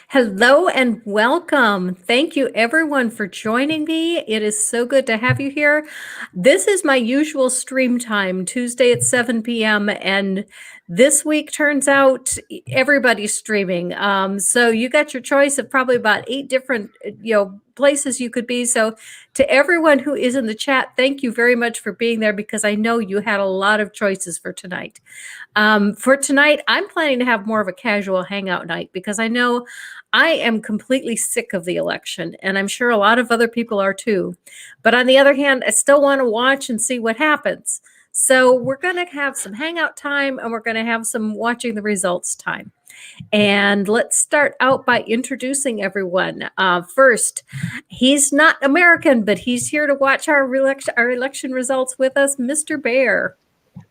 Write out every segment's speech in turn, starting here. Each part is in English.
Hello and welcome. Thank you everyone for joining me. It is so good to have you here. This is my usual stream time, Tuesday at 7 p.m. And this week turns out everybody's streaming. So you got your choice of probably about 8 different, places you could be. So to everyone who is in the chat, thank you very much for being there because I know you had a lot of choices for tonight. For tonight, I'm planning to have more of a casual hangout night because I know I am completely sick of the election, and I'm sure a lot of other people are too. But on the other hand, I still want to watch and see what happens. So we're going to have some hangout time, and we're going to have some watching the results time. And let's start out by introducing everyone. First, he's not American, but he's here to watch our election results with us, Mr. Bear.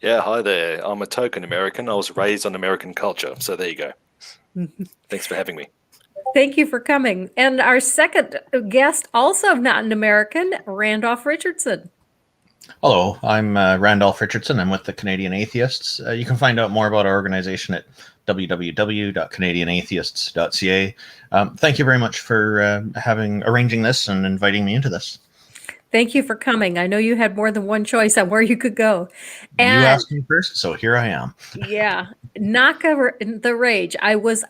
Yeah, hi there. I'm a token American. I was raised on American culture. So there you go. Thanks for having me. Thank you for coming. And our second guest, also not an American, Randolf Richardson. Hello, I'm Randolf Richardson. I'm with the Canadian Atheists. You can find out more about our organization at www.canadianatheists.ca. Thank you very much for arranging this and inviting me into this. Thank you for coming. I know you had more than one choice on where you could go. And you asked me first, so here I am. Yeah, knock over the rage. I was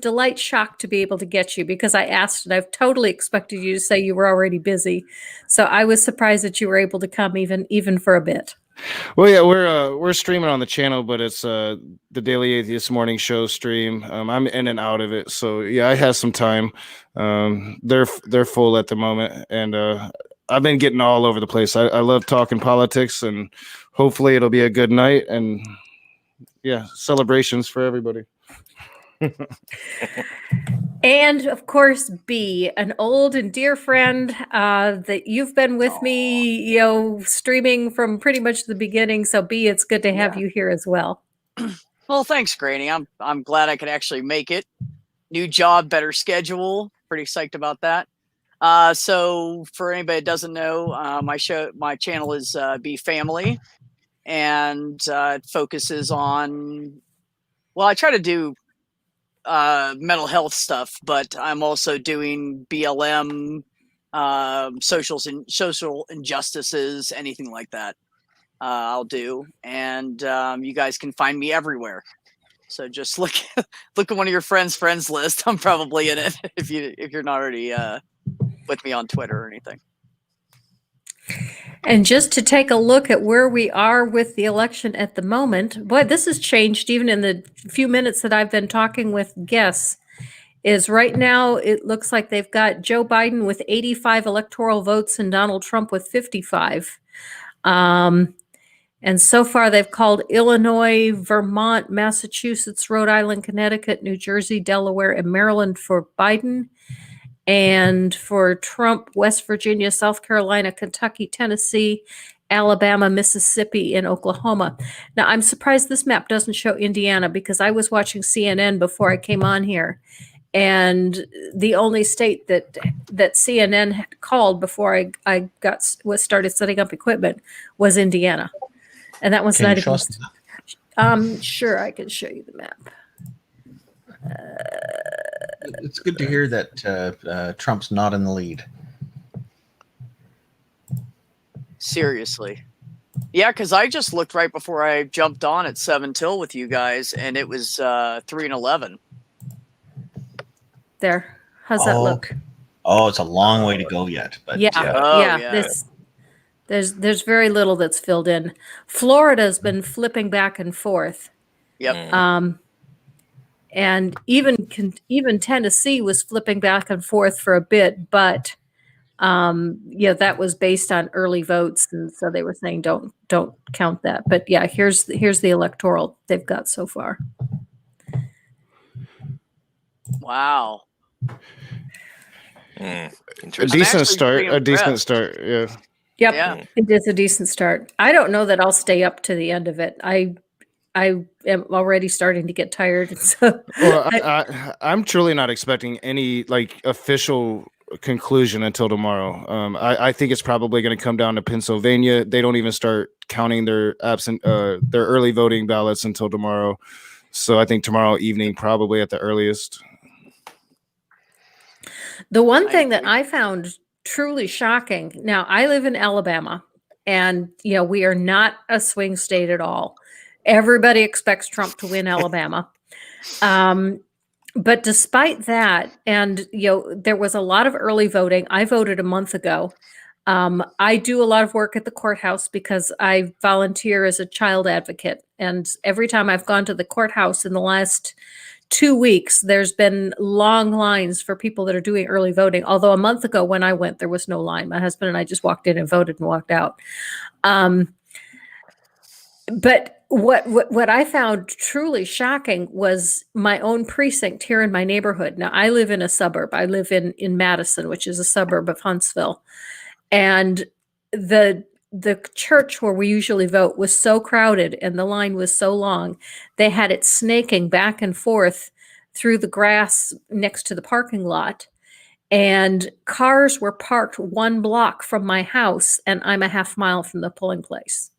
delight shocked to be able to get you because I asked and I've totally expected you to say you were already busy. So I was surprised that you were able to come even for a bit. Well, yeah, we're streaming on the channel, but it's the Daily Atheist Morning Show stream. I'm in and out of it, so yeah, I have some time. They're full at the moment, and I've been getting all over the place. I love talking politics, and hopefully it'll be a good night. And yeah, celebrations for everybody. And of course, B, an old and dear friend that you've been with me, streaming from pretty much the beginning. So B, it's good to have you here as well. Well, thanks, Granny. I'm glad I could actually make it. New job, better schedule. Pretty psyched about that. So for anybody that doesn't know, my channel is Be Phamilee, and it focuses on, well, I try to do mental health stuff, but I'm also doing BLM, social injustices, anything like that. I'll do, and you guys can find me everywhere. So just look at one of your friends' list. I'm probably in it if you're not already with me on Twitter or anything. And just to take a look at where we are with the election at the moment, boy, this has changed even in the few minutes that I've been talking with guests, is right now it looks like they've got Joe Biden with 85 electoral votes and Donald Trump with 55. And so far they've called Illinois, Vermont, Massachusetts, Rhode Island, Connecticut, New Jersey, Delaware, and Maryland for Biden. And for Trump, West Virginia, South Carolina, Kentucky, Tennessee, Alabama, Mississippi, and Oklahoma. Now, I'm surprised this map doesn't show Indiana because I was watching CNN before I came on here. And the only state that CNN had called before I started setting up equipment was Indiana. And that was not even... Sure, I can show you the map. It's good to hear that Trump's not in the lead. Seriously. Yeah, because I just looked right before I jumped on at 7 till with you guys, and it was 3-11. There. How's that look? Oh, it's a long way to go yet. But yeah. There's very little that's filled in. Florida's been flipping back and forth. Yep. And even Tennessee was flipping back and forth for a bit, but that was based on early votes, and so they were saying don't count that. But yeah, here's the electoral they've got so far. Wow. A decent start. Yeah. Yep. Yeah. It is a decent start. I don't know that I'll stay up to the end of it. I am already starting to get tired. So well, I'm truly not expecting any official conclusion until tomorrow. I think it's probably going to come down to Pennsylvania. They don't even start counting their early voting ballots until tomorrow. So I think tomorrow evening, probably at the earliest. The one I thing that agree. I found truly shocking. Now, I live in Alabama, and we are not a swing state at all. Everybody expects Trump to win Alabama. But despite that, and there was a lot of early voting. I voted a month ago. I do a lot of work at the courthouse because I volunteer as a child advocate. And every time I've gone to the courthouse in the last 2 weeks, there's been long lines for people that are doing early voting. Although a month ago when I went, there was no line. My husband and I just walked in and voted and walked out. But what I found truly shocking was my own precinct here in my neighborhood. Now, I live in a suburb. I live in Madison, which is a suburb of Huntsville. And the church where we usually vote was so crowded and the line was so long, they had it snaking back and forth through the grass next to the parking lot. And cars were parked 1 block from my house, and I'm a half mile from the polling place.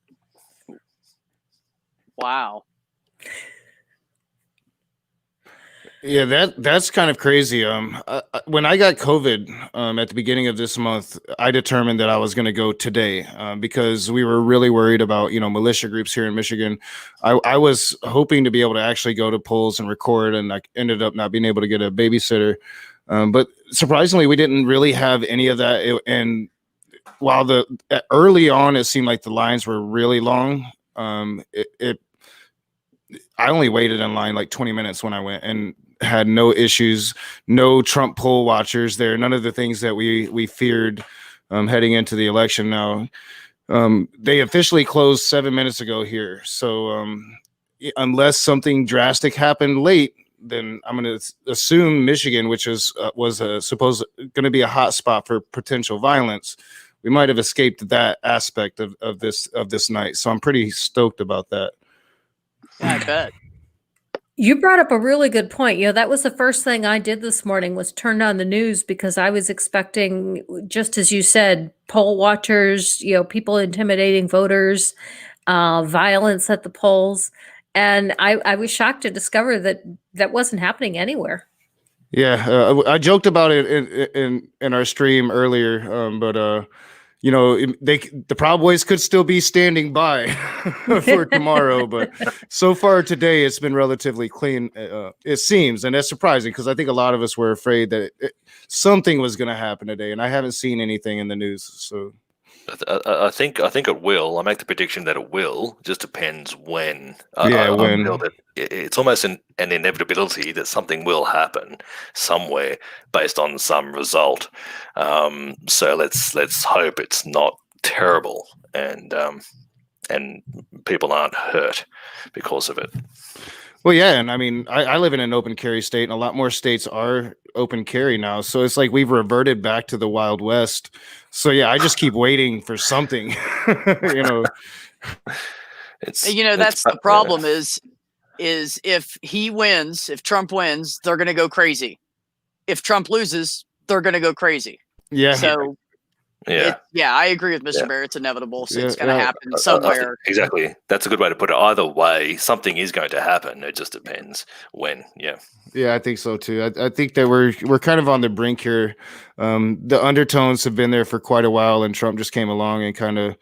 Wow. Yeah, that's kind of crazy. When I got COVID at the beginning of this month, I determined that I was going to go today because we were really worried about militia groups here in Michigan. I was hoping to be able to actually go to polls and record, and I ended up not being able to get a babysitter. But surprisingly, we didn't really have any of that. And while early on, it seemed like the lines were really long. I only waited in line like 20 minutes when I went, and had no issues, no Trump poll watchers there, none of the things that we feared heading into the election. Now, they officially closed 7 minutes ago here. So unless something drastic happened late, then I'm going to assume Michigan, which was supposed going to be a hot spot for potential violence, we might have escaped that aspect of this night. So I'm pretty stoked about that. Yeah, I bet. You brought up a really good point. That was the first thing I did this morning was turned on the news because I was expecting, just as you said, poll watchers, people intimidating voters, violence at the polls. And I was shocked to discover that wasn't happening anywhere. Yeah, I joked about it in our stream earlier, but the Proud Boys could still be standing by for tomorrow, but so far today it's been relatively clean. It seems, and that's surprising because I think a lot of us were afraid that something was going to happen today, and I haven't seen anything in the news. So I think it will. I make the prediction that it will. Just depends when. When. I feel that it's almost an inevitability that something will happen somewhere based on some result. So let's hope it's not terrible and people aren't hurt because of it. Well, yeah, and I mean, I live in an open carry state, and a lot more states are open carry now. So it's like we've reverted back to the Wild West. So yeah, I just keep waiting for something. That's the problem is if he wins, if Trump wins, they're going to go crazy. If Trump loses, they're going to go crazy. Yeah. So I agree with Mr. Bear. It's inevitable. So it's going to happen somewhere. Exactly. That's a good way to put it. Either way, something is going to happen. It just depends when. Yeah. Yeah, I think so too. I think that we're kind of on the brink here. The undertones have been there for quite a while, and Trump just came along and kind of,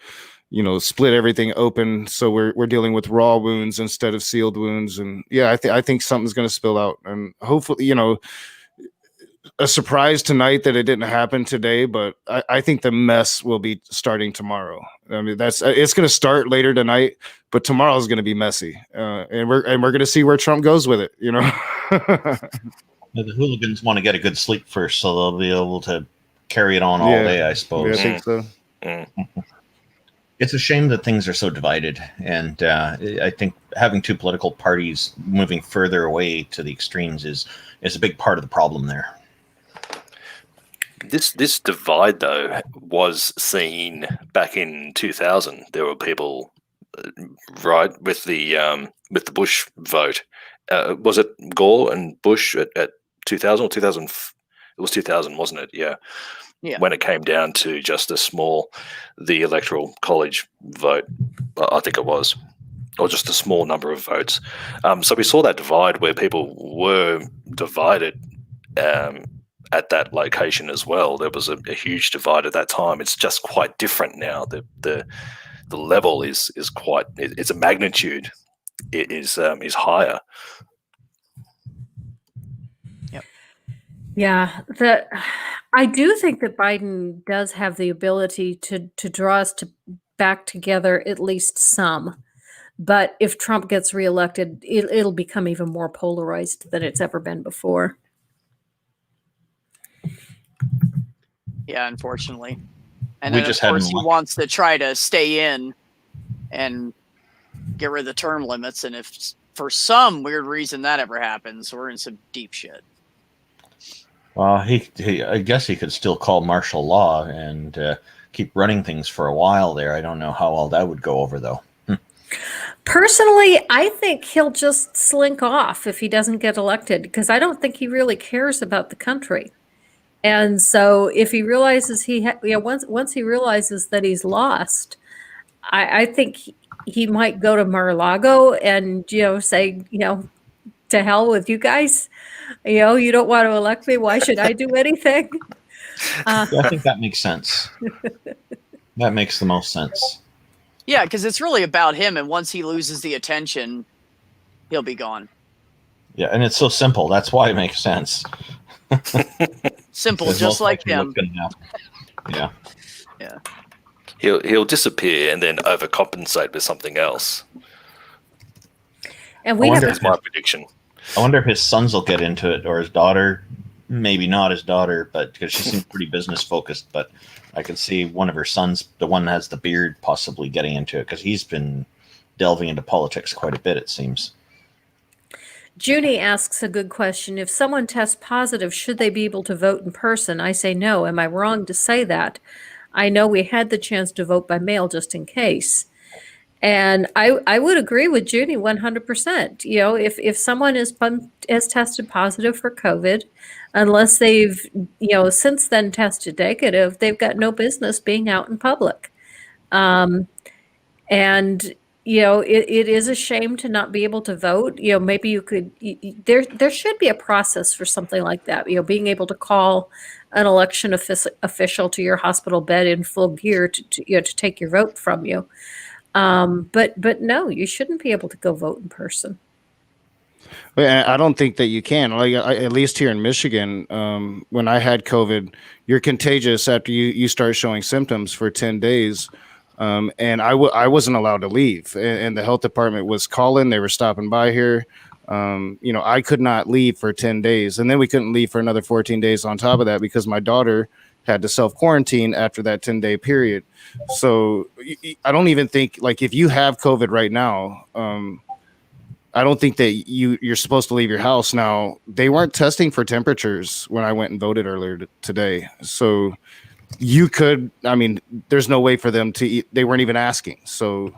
split everything open. So we're dealing with raw wounds instead of sealed wounds. And yeah, I think something's going to spill out, and hopefully, a surprise tonight that it didn't happen today, but I think the mess will be starting tomorrow. I mean, it's going to start later tonight, but tomorrow is going to be messy, and we're going to see where Trump goes with it. The hooligans want to get a good sleep first, so they'll be able to carry it on all day, I suppose. Yeah, I think so. It's a shame that things are so divided, and I think having two political parties moving further away to the extremes is a big part of the problem there. This divide, though, was seen back in 2000. There were people, right, with the Bush vote. Was it Gore and Bush at 2000 or 2000? It was 2000, wasn't it? Yeah. Yeah. When it came down to just the electoral college vote, I think it was, or just a small number of votes. So we saw that divide where people were divided at that location as well. There was a huge divide at that time. It's just quite different now. The level is quite, it's a magnitude. It is higher. Yep. Yeah, I do think that Biden does have the ability to draw us back together, at least some. But if Trump gets reelected, it'll become even more polarized than it's ever been before. Yeah, unfortunately. And We then, of just had course, an he election. wants to try to stay in and get rid of the term limits. And if for some weird reason that ever happens, we're in some deep shit. Well, I guess he could still call martial law and keep running things for a while there. I don't know how all that would go over, though. Personally, I think he'll just slink off if he doesn't get elected, because I don't think he really cares about the country. And so if he realizes once he realizes that he's lost, I think he might go to Mar-a-Lago and, say, to hell with you guys. You don't want to elect me. Why should I do anything? Yeah, I think that makes sense. That makes the most sense. Yeah, because it's really about him. And once he loses the attention, he'll be gone. Yeah, and it's so simple. That's why it makes sense. Simple, That's just most like likely him. what's gonna happen. Yeah. Yeah. He'll disappear and then overcompensate with something else. And we wonder have That's my prediction. I wonder if his sons will get into it, or his daughter. Maybe not his daughter, but because she seems pretty business focused. But I can see one of her sons, the one that has the beard, possibly getting into it, because he's been delving into politics quite a bit, it seems. Junie asks a good question. If someone tests positive, should they be able to vote in person? I say no. Am I wrong to say that? I know we had the chance to vote by mail just in case. And I would agree with Junie 100%. If someone has tested positive for COVID, unless they've, since then tested negative, they've got no business being out in public. And it is a shame to not be able to vote. Maybe you could, there should be a process for something like that. Being able to call an election official to your hospital bed in full gear to take your vote from you. But no, you shouldn't be able to go vote in person. I don't think that you can. At least here in Michigan, when I had COVID, you're contagious after you start showing symptoms for 10 days. And I wasn't allowed to leave. And the health department was calling. They were stopping by here. I could not leave for 10 days. And then we couldn't leave for another 14 days on top of that because my daughter had to self-quarantine after that 10-day period. So I don't even think, if you have COVID right now, I don't think that you're supposed to leave your house. Now, they weren't testing for temperatures when I went and voted earlier today. So you could, there's no way for them to, they weren't even asking. So,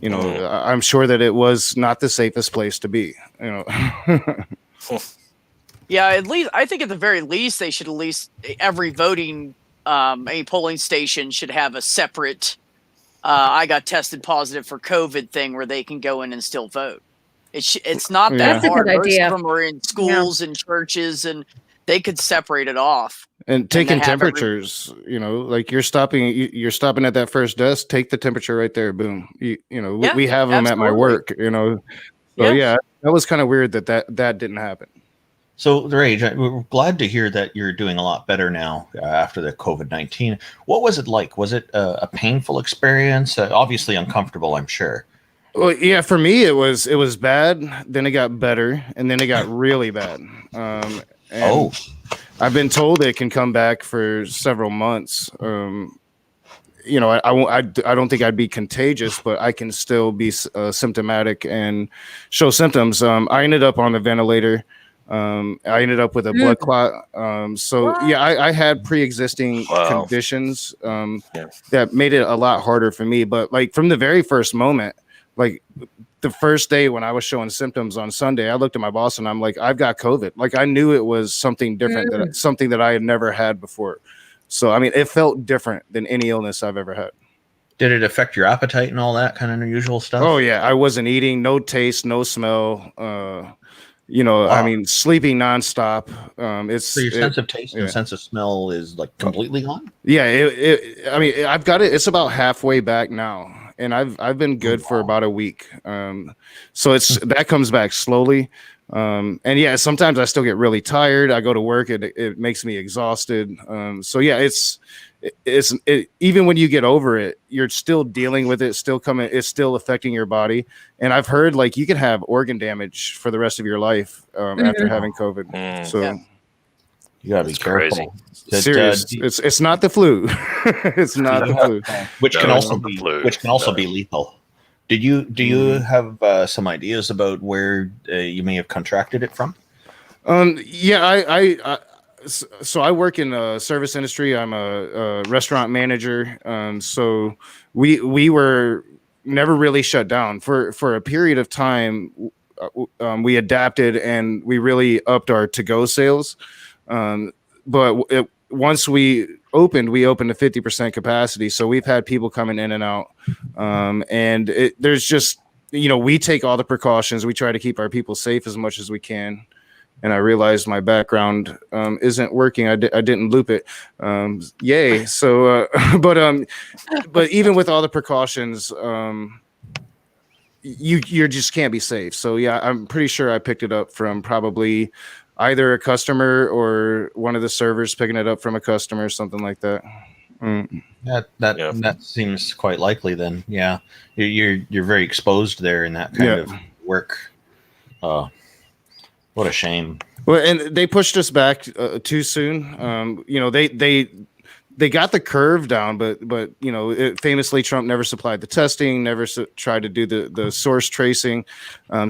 I'm sure that it was not the safest place to be, Yeah, at least I think at the very least they should at least every voting a polling station should have a separate I got tested positive for COVID thing where they can go in and still vote. It's not that That's a hard. good Most idea. of them are in schools and churches, and they could separate it off. And taking then have temperatures, you're stopping at that first desk, take the temperature right there. Boom. We have them at my work, So yeah, that was kind of weird that didn't happen. So, Rage, we're glad to hear that you're doing a lot better now after the COVID-19. What was it like? Was it a painful experience? Obviously uncomfortable, I'm sure. Well, yeah, for me, it was bad. Then it got better, and then it got really bad. And I've been told it can come back for several months. I don't think I'd be contagious, but I can still be symptomatic and show symptoms. I ended up on the ventilator. I ended up with a blood clot. I had pre-existing conditions that made it a lot harder for me. But from the very first moment, the first day when I was showing symptoms on Sunday, I looked at my boss and I'm like, I've got COVID. I knew it was something different, something that I had never had before. So, it felt different than any illness I've ever had. Did it affect your appetite and all that kind of unusual stuff? Oh, yeah. I wasn't eating, no taste, no smell. Wow. I mean, sleeping nonstop. So your sense of taste and sense of smell is like completely gone? Yeah, I mean, I've got it. It's about halfway back now, and I've been good for about a week. So that comes back slowly. And yeah, sometimes I still get really tired. I go to work, it makes me exhausted. So yeah, even when you get over it, you're still dealing with it. It's still affecting your body. And I've heard like you can have organ damage for the rest of your life after having COVID. So. Yeah. You gotta be Crazy. careful. Serious. It's not the flu. It's not the flu. Which can No, also it's not the be flu. which can also No. be lethal. Do you have some ideas about where you may have contracted it from? Yeah, so I work in the service industry. I'm a restaurant manager. So we were never really shut down for a period of time. We adapted and we really upped our to-go sales. But once we opened to 50% capacity. So we've had people coming in and out. And there's just, we take all the precautions. We try to keep our people safe as much as we can. And I realized my background isn't working. I didn't loop it. Yay. So, but even with all the precautions, you just can't be safe. So yeah, I'm pretty sure I picked it up from probably either a customer or one of the servers picking it up from a customer, something like that. That seems quite likely. Then, yeah, you're very exposed there in that kind of work. What a shame. Well, and they pushed us back too soon. They got the curve down, but famously Trump never supplied the testing, never tried to do the source tracing,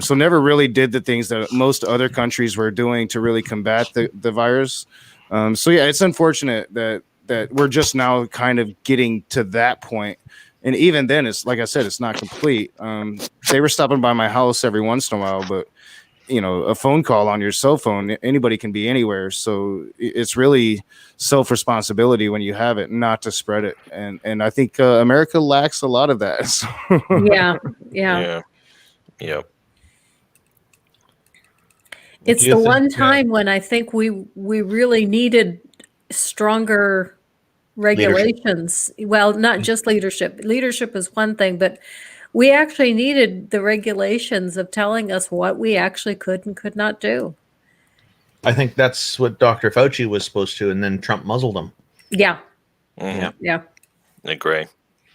so never really did the things that most other countries were doing to really combat the virus. So yeah, it's unfortunate that we're just now kind of getting to that point. And even then, it's like I said, it's not complete. They were stopping by my house every once in a while, but a phone call on your cell phone, anybody can be anywhere. So it's really self-responsibility when you have it, not to spread it. And I think America lacks a lot of that. So. Yeah. It's Do you the think, one time when I think we really needed stronger regulations. Well, not just leadership. Leadership is one thing, but we actually needed the regulations of telling us what we actually could and could not do. I think that's what Dr. Fauci was supposed to, and then Trump muzzled him. Yeah. Mhm. Yeah. I agree.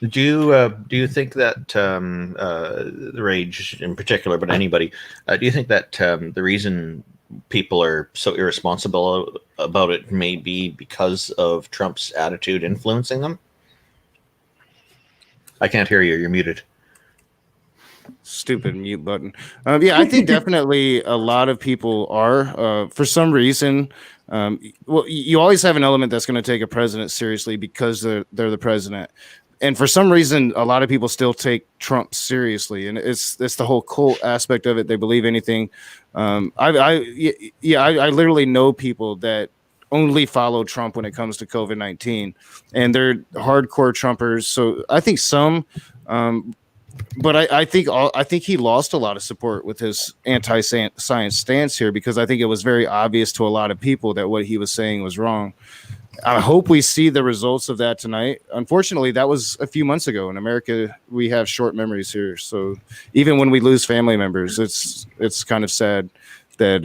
Do you think that the Rage in particular, but anybody, do you think that the reason people are so irresponsible about it may be because of Trump's attitude influencing them? I can't hear you. You're muted. Stupid mute button. Yeah, I think definitely a lot of people are for some reason. Well, you always have an element that's going to take a president seriously because they're the president. And for some reason, a lot of people still take Trump seriously, and it's the whole cult aspect of it. They believe anything. I literally know people that only follow Trump when it comes to COVID-19, and they're hardcore Trumpers. So I think some, but I think he lost a lot of support with his anti-science stance here, because I think it was very obvious to a lot of people that what he was saying was wrong. I hope we see the results of that tonight. Unfortunately, that was a few months ago. In America, we have short memories here. So even when we lose family members, it's kind of sad that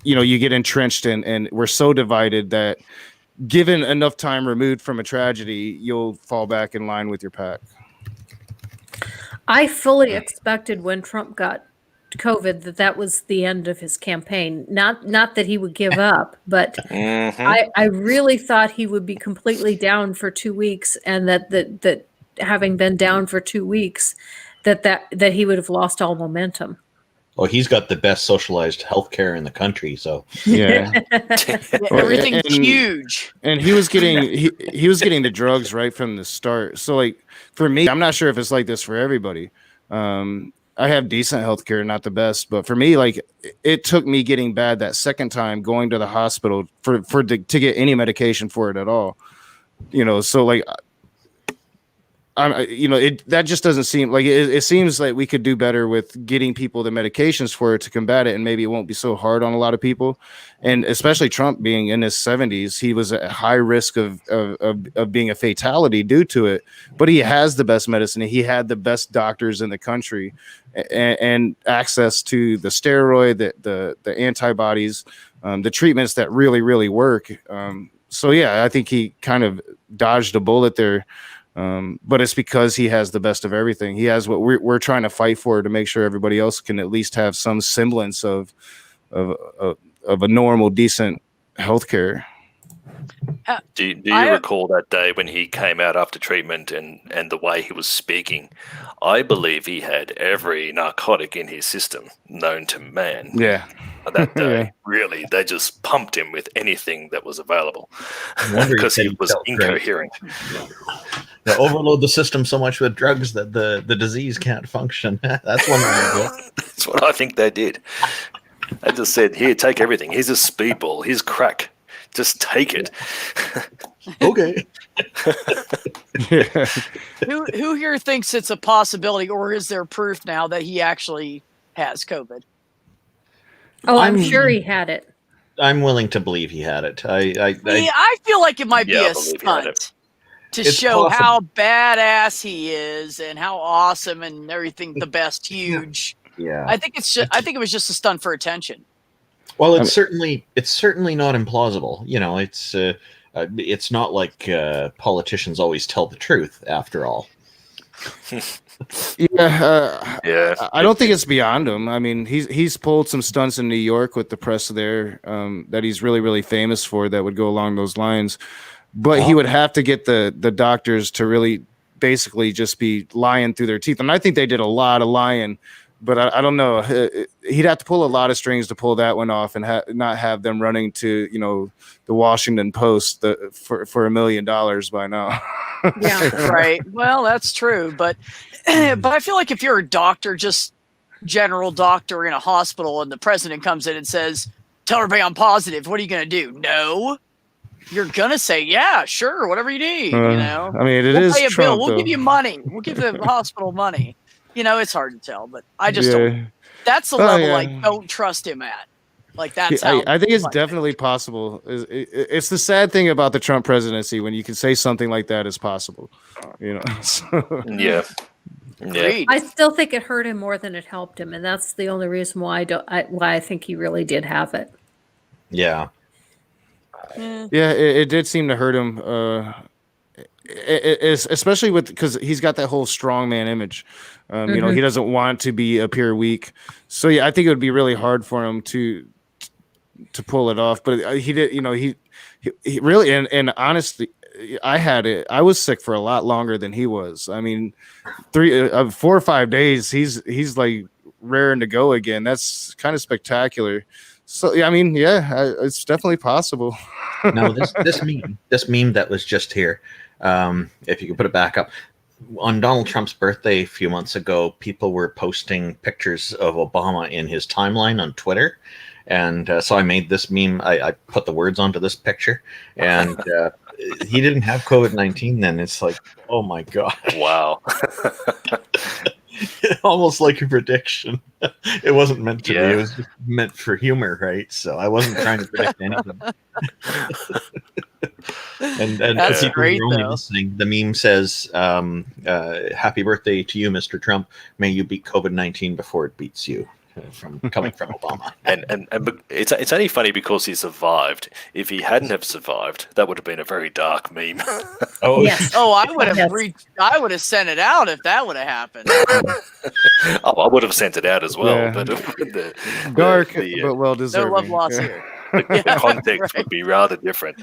you get entrenched and we're so divided that given enough time removed from a tragedy, you'll fall back in line with your pack. I fully expected when Trump got COVID that was the end of his campaign. Not that he would give up, but I really thought he would be completely down for 2 weeks, and that having been down for 2 weeks, that he would have lost all momentum. Well, he's got the best socialized healthcare in the country, so Yeah. Everything's huge. And he was getting he was getting the drugs right from the start. So like for me, I'm not sure if it's like this for everybody. I have decent healthcare, not the best, but for me, like it took me getting bad that second time going to the hospital to get any medication for it at all. So like that just doesn't seem like it seems like we could do better with getting people the medications for it to combat it, and maybe it won't be so hard on a lot of people. And especially Trump being in his 70s, he was at high risk of being a fatality due to it. But he has the best medicine. He had the best doctors in the country, and access to the steroid, the antibodies, the treatments that really, really work. So yeah, I think he kind of dodged a bullet there. But it's because he has the best of everything. He has what we're trying to fight for, to make sure everybody else can at least have some semblance of a normal, decent healthcare. Do you recall that day when he came out after treatment and the way he was speaking? I believe he had every narcotic in his system known to man. Yeah. That day, Yeah. really, they just pumped him with anything that was available wonder because if he he was felt great. incoherent. They overload the system so much with drugs that the disease can't function. That's one way to do it. That's what I think they did. They just said, "Here, take everything. Here's a speedball. Here's crack. Just take it." Okay. Yeah. Who here thinks it's a possibility, or is there proof now that he actually has COVID? Oh, I'm I'm- sure he had it. I'm willing to believe he had it. I I feel like it might Yeah, be I a believe he had it. stunt to It's show possible. how badass he is and how awesome and everything, the best, huge. yeah. I think it's just. I think it was just a stunt for attention. Well, it's certainly not implausible. It's not like politicians always tell the truth. After all, Yeah. Yeah, I don't think it's beyond him. I mean, he's pulled some stunts in New York with the press there that he's really, really famous for, that would go along those lines. But he would have to get the doctors to really basically just be lying through their teeth. And I think they did a lot of lying, but I don't know. He'd have to pull a lot of strings to pull that one off, and not have them running to, the Washington Post for $1 million by now. Yeah. Right. Well, that's true, but I feel like if you're a doctor, just general doctor in a hospital, and the president comes in and says, "Tell everybody I'm positive," what are you going to do? No. You're gonna say, "Yeah, sure, whatever you need." I mean, it We'll is pay a Trump, bill. We'll though. give you money. We'll give the hospital money. It's hard to tell, but I just don't. That's the level yeah. I don't trust him at. Like that's how I think it's like, definitely possible. It's the sad thing about the Trump presidency, when you can say something like that is possible. So- yeah. agreed. I still think it hurt him more than it helped him, and that's the only reason why I think he really did have it. yeah. Yeah, it did seem to hurt him, especially because he's got that whole strongman image. He doesn't want to appear weak. So yeah, I think it would be really hard for him to pull it off. But he did. He really, and honestly, I had it. I was sick for a lot longer than he was. I mean, 4 or 5 days. He's like raring to go again. That's kind of spectacular. So yeah, I mean, yeah, it's definitely possible. No, this meme that was just here. If you could put it back up. On Donald Trump's birthday a few months ago, people were posting pictures of Obama in his timeline on Twitter. And so I made this meme. I put the words onto this picture. And he didn't have COVID-19 then. It's like, oh my God. Wow. Almost like a prediction. It wasn't meant to be. Yeah. It was just meant for humor, right? So I wasn't trying to predict anything. And That's for people great, who are only though. listening, the meme says, "Happy birthday to you, Mr. Trump. May you beat COVID-19 before it beats you." Coming from Obama. And it's only funny because he survived. If he hadn't have survived, that would have been a very dark meme. Oh, Yes. Oh, I would have Yes. I would have sent it out if that would have happened. I would have sent it out as well, Yeah. but Dark, the but well No deserved. love lost here. the context right. would be rather different.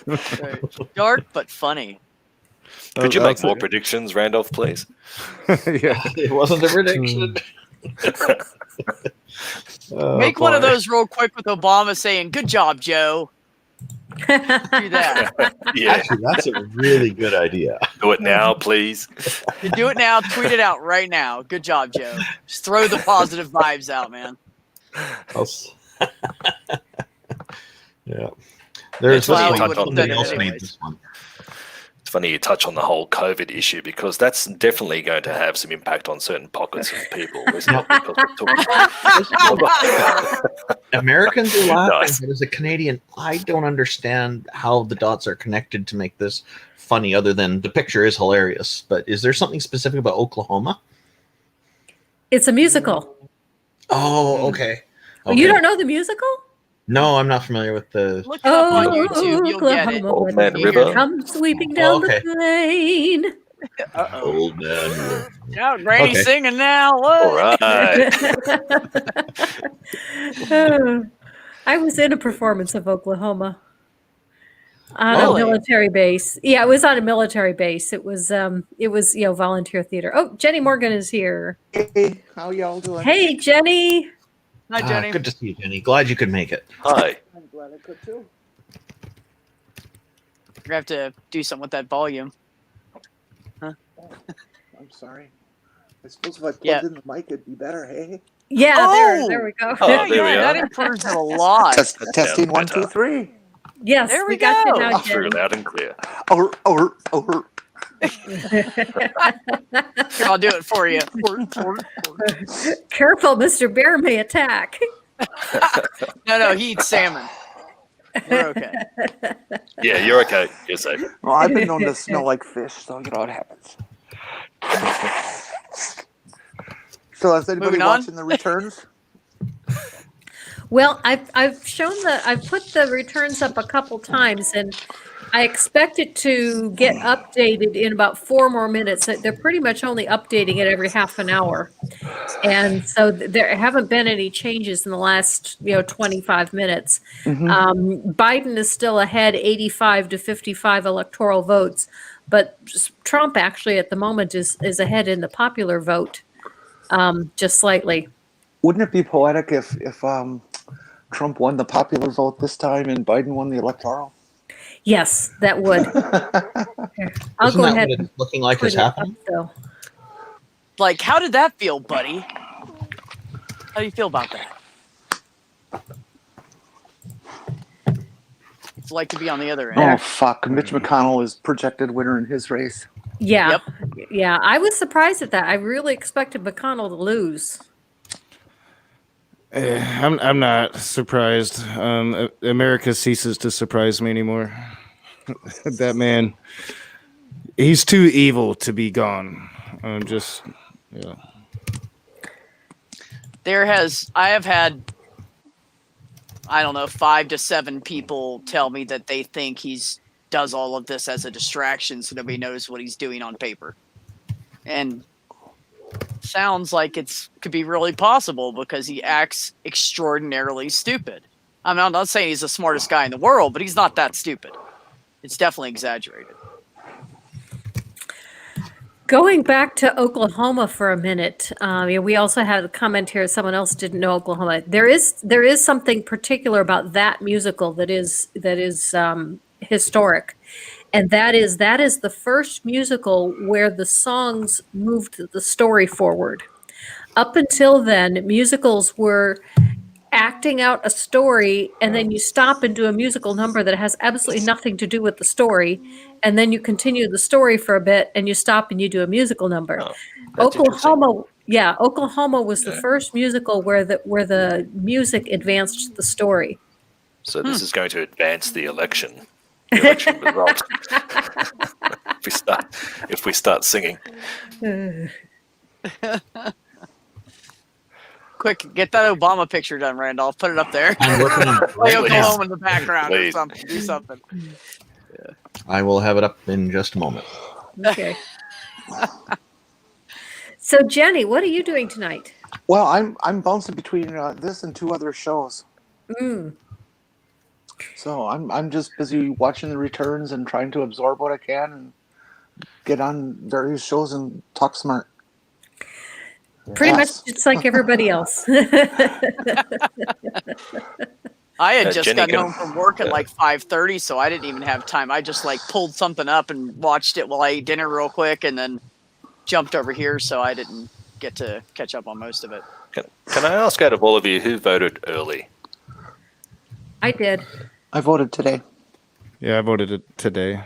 Right. Dark but funny. Could you make more predictions, Randolph, please? Yeah. it wasn't a prediction. Oh, Make one of boy. those real quick with Obama saying, "Good job, Joe." Do that. Yeah, Actually, that's a really good idea. do it now, please. You do it now. Tweet it out right now. Good job, Joe. Just throw the positive vibes out, man. Yeah. There's That's why this I one. wouldn't Somebody do it else made anyways. this one. funny you touch on the whole COVID issue, because that's definitely going to have some impact on certain pockets of people, isn't it? Because Americans are laughing, Nice. but as a Canadian, I don't understand how the dots are connected to make this funny, other than the picture is hilarious. But is there something specific about Oklahoma? It's a musical. Oh, okay. You don't know the musical? No, I'm not familiar with the... Look it up on YouTube. You'll get it. Oklahoma, Old Man when River. you come sweeping down okay. the plain. Uh-oh. Old Man River. Yeah, Granny's Okay. singing now. What? All right. I was in a performance of Oklahoma on a Really? military base. Yeah, it was on a military base. It was volunteer theater. Oh, Jeni Morgan is here. Hey, how y'all doing? Hey, Jenny. Hi, Jenny. Good to see you, Jenny. Glad you could make it. Hi. I'm glad I could too. You're gonna have to do something with that volume. I'm sorry. I suppose if I plugged Yeah. in the mic, it'd be better, hey? Yeah, Oh! there we go. Oh, Yeah, there we that are. improves it a lot. Testing sounds 1, 2, better. 3. Yes, There we got you go. now, Through Jenny. loud and clear. Here, I'll do it for you. Careful, Mr. Bear may attack. No, he eats salmon. We're okay. Yeah, you're okay. You're safe. Well, I've been known to smell like fish, so you know what happens. So is anybody Moving on. watching the returns? Well, I've put the returns up a couple times, and I expect it to get updated in about 4 more minutes. They're pretty much only updating it every half an hour, and so there haven't been any changes in the last 25 minutes. Biden is still ahead, 85 to 55 electoral votes, but Trump actually at the moment is ahead in the popular vote, just slightly. Wouldn't it be poetic if Trump won the popular vote this time and Biden won the electoral? Yes, that would. I'll Isn't go that ahead what and it's looking like put is it up, happening? though. Like, how did that feel, buddy? How do you feel about that? It's like to be on the other end. Oh, fuck. Mitch McConnell is projected winner in his race. Yeah, yeah. I was surprised at that. I really expected McConnell to lose. I'm not surprised. America ceases to surprise me anymore. That man, he's too evil to be gone. I have had, I don't know, 5 to 7 people tell me that they think does all of this as a distraction so nobody knows what he's doing on paper. And sounds like could be really possible because he acts extraordinarily stupid. I mean, I'm not saying he's the smartest guy in the world, but he's not that stupid. It's definitely exaggerated. Going back to Oklahoma for a minute, we also had a comment here. Someone else didn't know Oklahoma. There is something particular about that musical that is historic, and that is the first musical where the songs moved the story forward. Up until then, musicals were acting out a story, and then you stop and do a musical number that has absolutely nothing to do with the story, and then you continue the story for a bit, and you stop and you do a musical number. Oh, that's Oklahoma was the first musical where the music advanced the story. So this is going to advance the election result. if we start singing. Quick, get that Obama picture done, Randolph. Put it up there. I'm working on it Play right now. Oklahoma in the background or Please. something. Do something. I will have it up in just a moment. Okay. So Jenny, what are you doing tonight? Well, I'm bouncing between this and 2 other shows. So I'm just busy watching the returns and trying to absorb what I can and get on various shows and talk smart. Pretty Yes. much just like everybody else. I had just Jenny gotten can- home from work at like 5:30, so I didn't even have time. I just pulled something up and watched it while I ate dinner real quick, and then jumped over here, so I didn't get to catch up on most of it. Can I ask, out of all of you, who voted early? I did. I voted today. Yeah, I voted it today.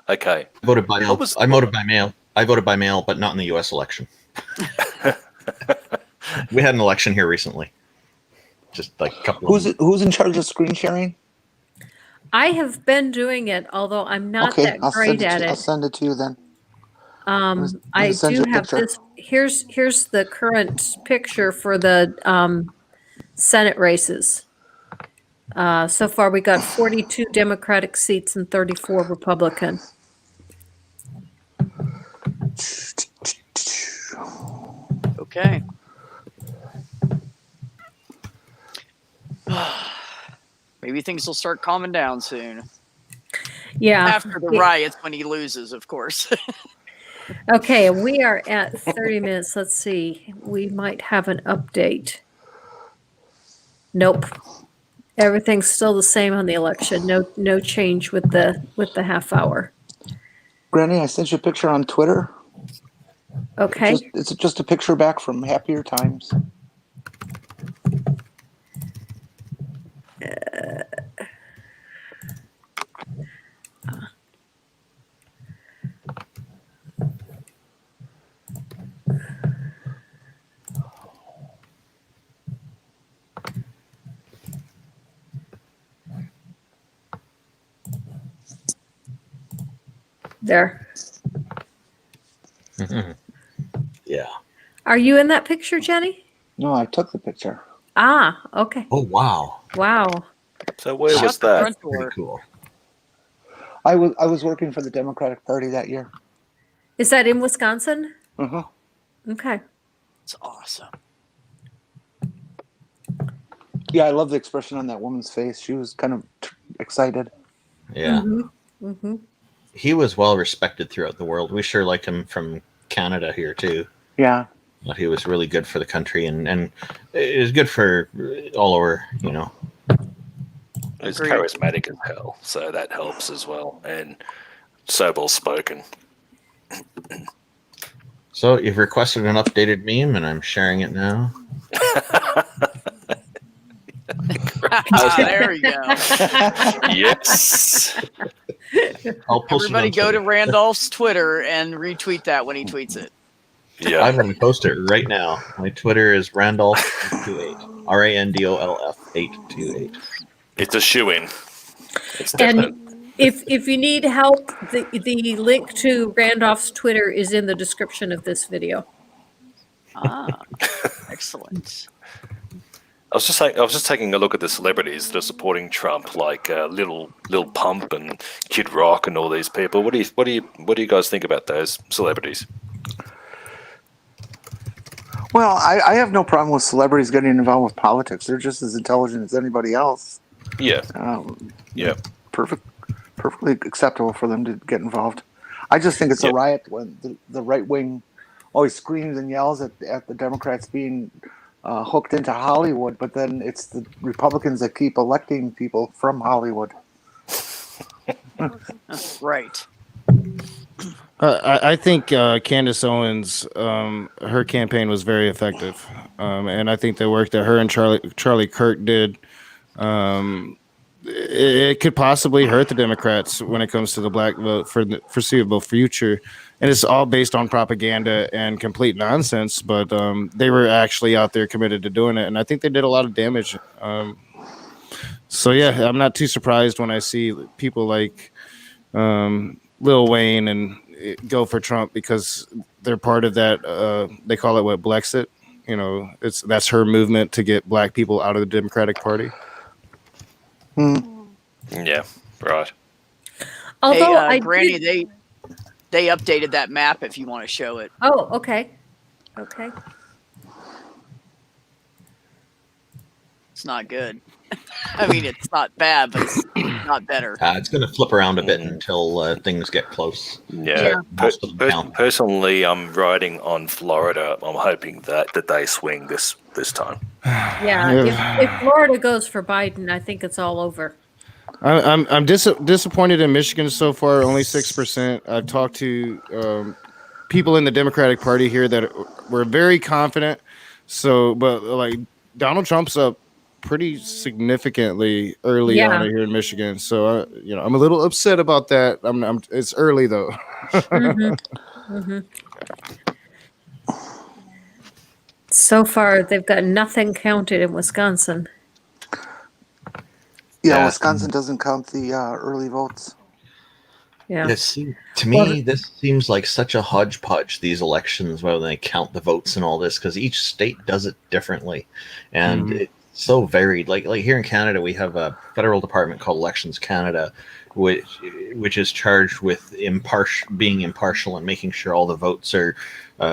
Okay. I voted by mail. What was- I voted by mail. I voted by mail, but not in the U.S. election. We had an election here recently. Just like a couple. Who's in charge of screen sharing? I have been doing it, although I'm not Okay, that great at I'll it. send it to you then. I send do you a have picture. this. Here's the current picture for the Senate races. So far, we got 42 Democratic seats and 34 Republican. Okay. Maybe things will start calming down soon. Yeah. After the riots, when he loses, of course. Okay, we are at 30 minutes. Let's see. We might have an update. Nope. Everything's still the same on the election. No change with the half hour. Granny, I sent you a picture on Twitter. Okay. It's just a picture back from happier times. There. Yeah. Are you in that picture, Jenny? No, I took the picture. Ah, okay. Oh wow. Wow. So where Shut was the that? front Pretty door. cool. I was working for the Democratic Party that year. Is that in Wisconsin? Uh-huh. Okay. It's awesome. Yeah, I love the expression on that woman's face. She was kind of excited. Yeah. Mm-hmm. He was well respected throughout the world. We sure like him from Canada here too. Yeah. He was really good for the country, and it was good for all over, you know. He's Agreed. charismatic as hell, so that helps as well, and so well spoken. So you've requested an updated meme, and I'm sharing it now. There we go. Yes. I'll post Everybody it on go to Twitter. Randolph's Twitter and retweet that when he tweets it. Yeah. I'm going to post it right now. My Twitter is Randolph828. RANDOLF828. It's a shoe-in. It's definite. And if you need help, the link to Randolph's Twitter is in the description of this video. Ah, excellent. I was just taking a look at the celebrities that are supporting Trump, like Lil Pump and Kid Rock and all these people. What do you guys think about those celebrities? Well, I have no problem with celebrities getting involved with politics. They're just as intelligent as anybody else. Yeah. Yeah. Perfectly acceptable for them to get involved. I just think it's a riot when the right wing always screams and yells at the Democrats being hooked into Hollywood, but then it's the Republicans that keep electing people from Hollywood. Right. I think Candace Owens, her campaign was very effective, and I think the work that her and Charlie Kirk did, it could possibly hurt the Democrats when it comes to the black vote for the foreseeable future. And it's all based on propaganda and complete nonsense, but they were actually out there committed to doing it, and I think they did a lot of damage. So yeah, I'm not too surprised when I see people like Lil Wayne and go for Trump because they're part of that. They call it Blexit. You know, that's her movement to get black people out of the Democratic Party. Yeah. Right. Although Hey, Granny, they updated that map if you want to show it. Oh, okay. Okay. It's not good. I mean, it's not bad, but it's not better. It's going to flip around a bit until things get close. Yeah. Most of them count. Personally, I'm riding on Florida. I'm hoping that they swing this time. Yeah. If Florida goes for Biden, I think it's all over. I'm disappointed in Michigan so far, only 6%. I've talked to people in the Democratic Party here that were very confident. So, but like Donald Trump's up pretty significantly early on Yeah. here in Michigan. So I'm a little upset about that. It's early though. So far, they've got nothing counted in Wisconsin. Yeah, Yeah. Wisconsin doesn't count the early votes. Yeah. To me, this seems like such a hodgepodge, these elections, where they count the votes and all this, because each state does it differently. And it's so varied. Like here in Canada, we have a federal department called Elections Canada, which is charged with being impartial and making sure all the votes are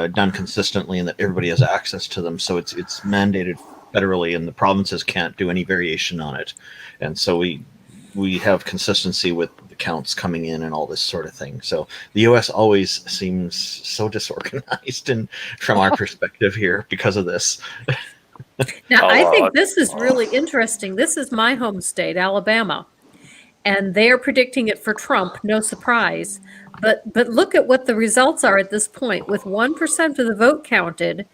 done consistently and that everybody has access to them. So it's mandated federally, and the provinces can't do any variation on it. And so we have consistency with the counts coming in and all this sort of thing. So the U.S. always seems so disorganized, and from our perspective here, because of this. Now, I think this is really interesting. This is my home state, Alabama, and they're predicting it for Trump. No surprise. But look at what the results are at this point. With 1% of the vote counted,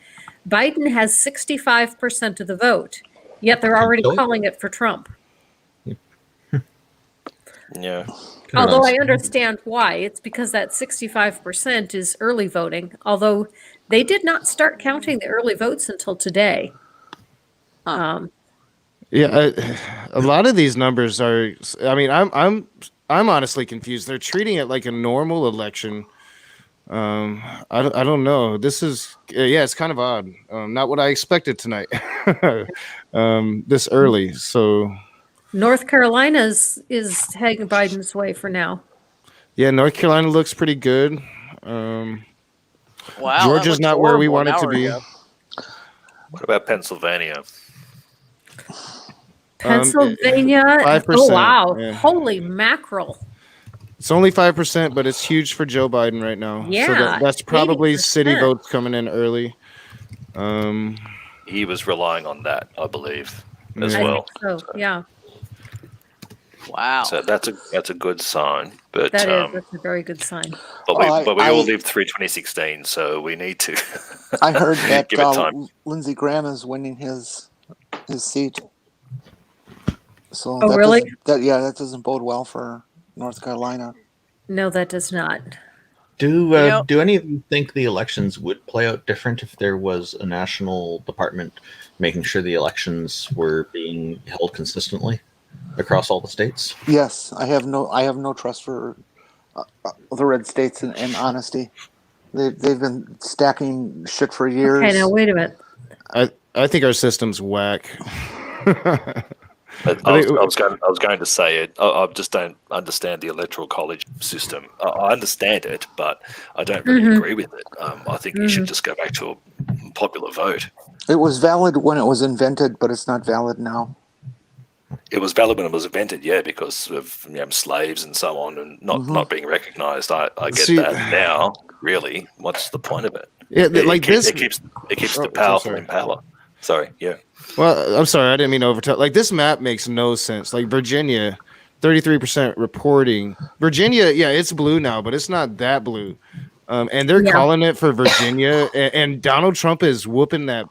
Biden has 65% of the vote, yet they're already calling it for Trump. Yeah. Although I understand why. It's because that 65% is early voting, although they did not start counting the early votes until today. Huh. A lot of these numbers are. I mean, I'm honestly confused. They're treating it like a normal election. I don't know. This is it's kind of odd. Not what I expected tonight. This early, so. North Carolina is heading Biden's way for now. Yeah, North Carolina looks pretty good. Wow, Georgia's not where we want it to be. What about Pennsylvania? Pennsylvania, 5%, oh wow, yeah. Holy mackerel. It's only 5%, but it's huge for Joe Biden right now. Yeah, so that's probably 80%. city votes coming in early. He was relying on that, I believe, as I well. think so, yeah. Wow. So that's a good sign. But That's a very good sign. But we all lived through 2016, so we need to. I heard that give it time. Lindsey Graham is winning his seat. So Oh, really? That doesn't bode well for North Carolina. No, that does not. Do any of you think the elections would play out different if there was a national department making sure the elections were being held consistently across all the states? Yes, I have no trust for the red states in honesty. They've been stacking shit for years. Okay, now wait a minute. I think our system's whack. But I was going to say it. I just don't understand the electoral college system. I understand it, but I don't really agree with it. I think you should just go back to a popular vote. It was valid when it was invented, but it's not valid now. It was valid when it was invented, yeah, because of slaves and so on, and not being recognised. I get that now. Really, what's the point of it? Yeah, it keeps the powerful in power. Sorry, yeah. Well, I'm sorry, I didn't mean to overtalk. Like, this map makes no sense. Like, Virginia, 33% reporting. Virginia, yeah, it's blue now, but it's not that blue. And they're calling it for Virginia, and Donald Trump is whooping that.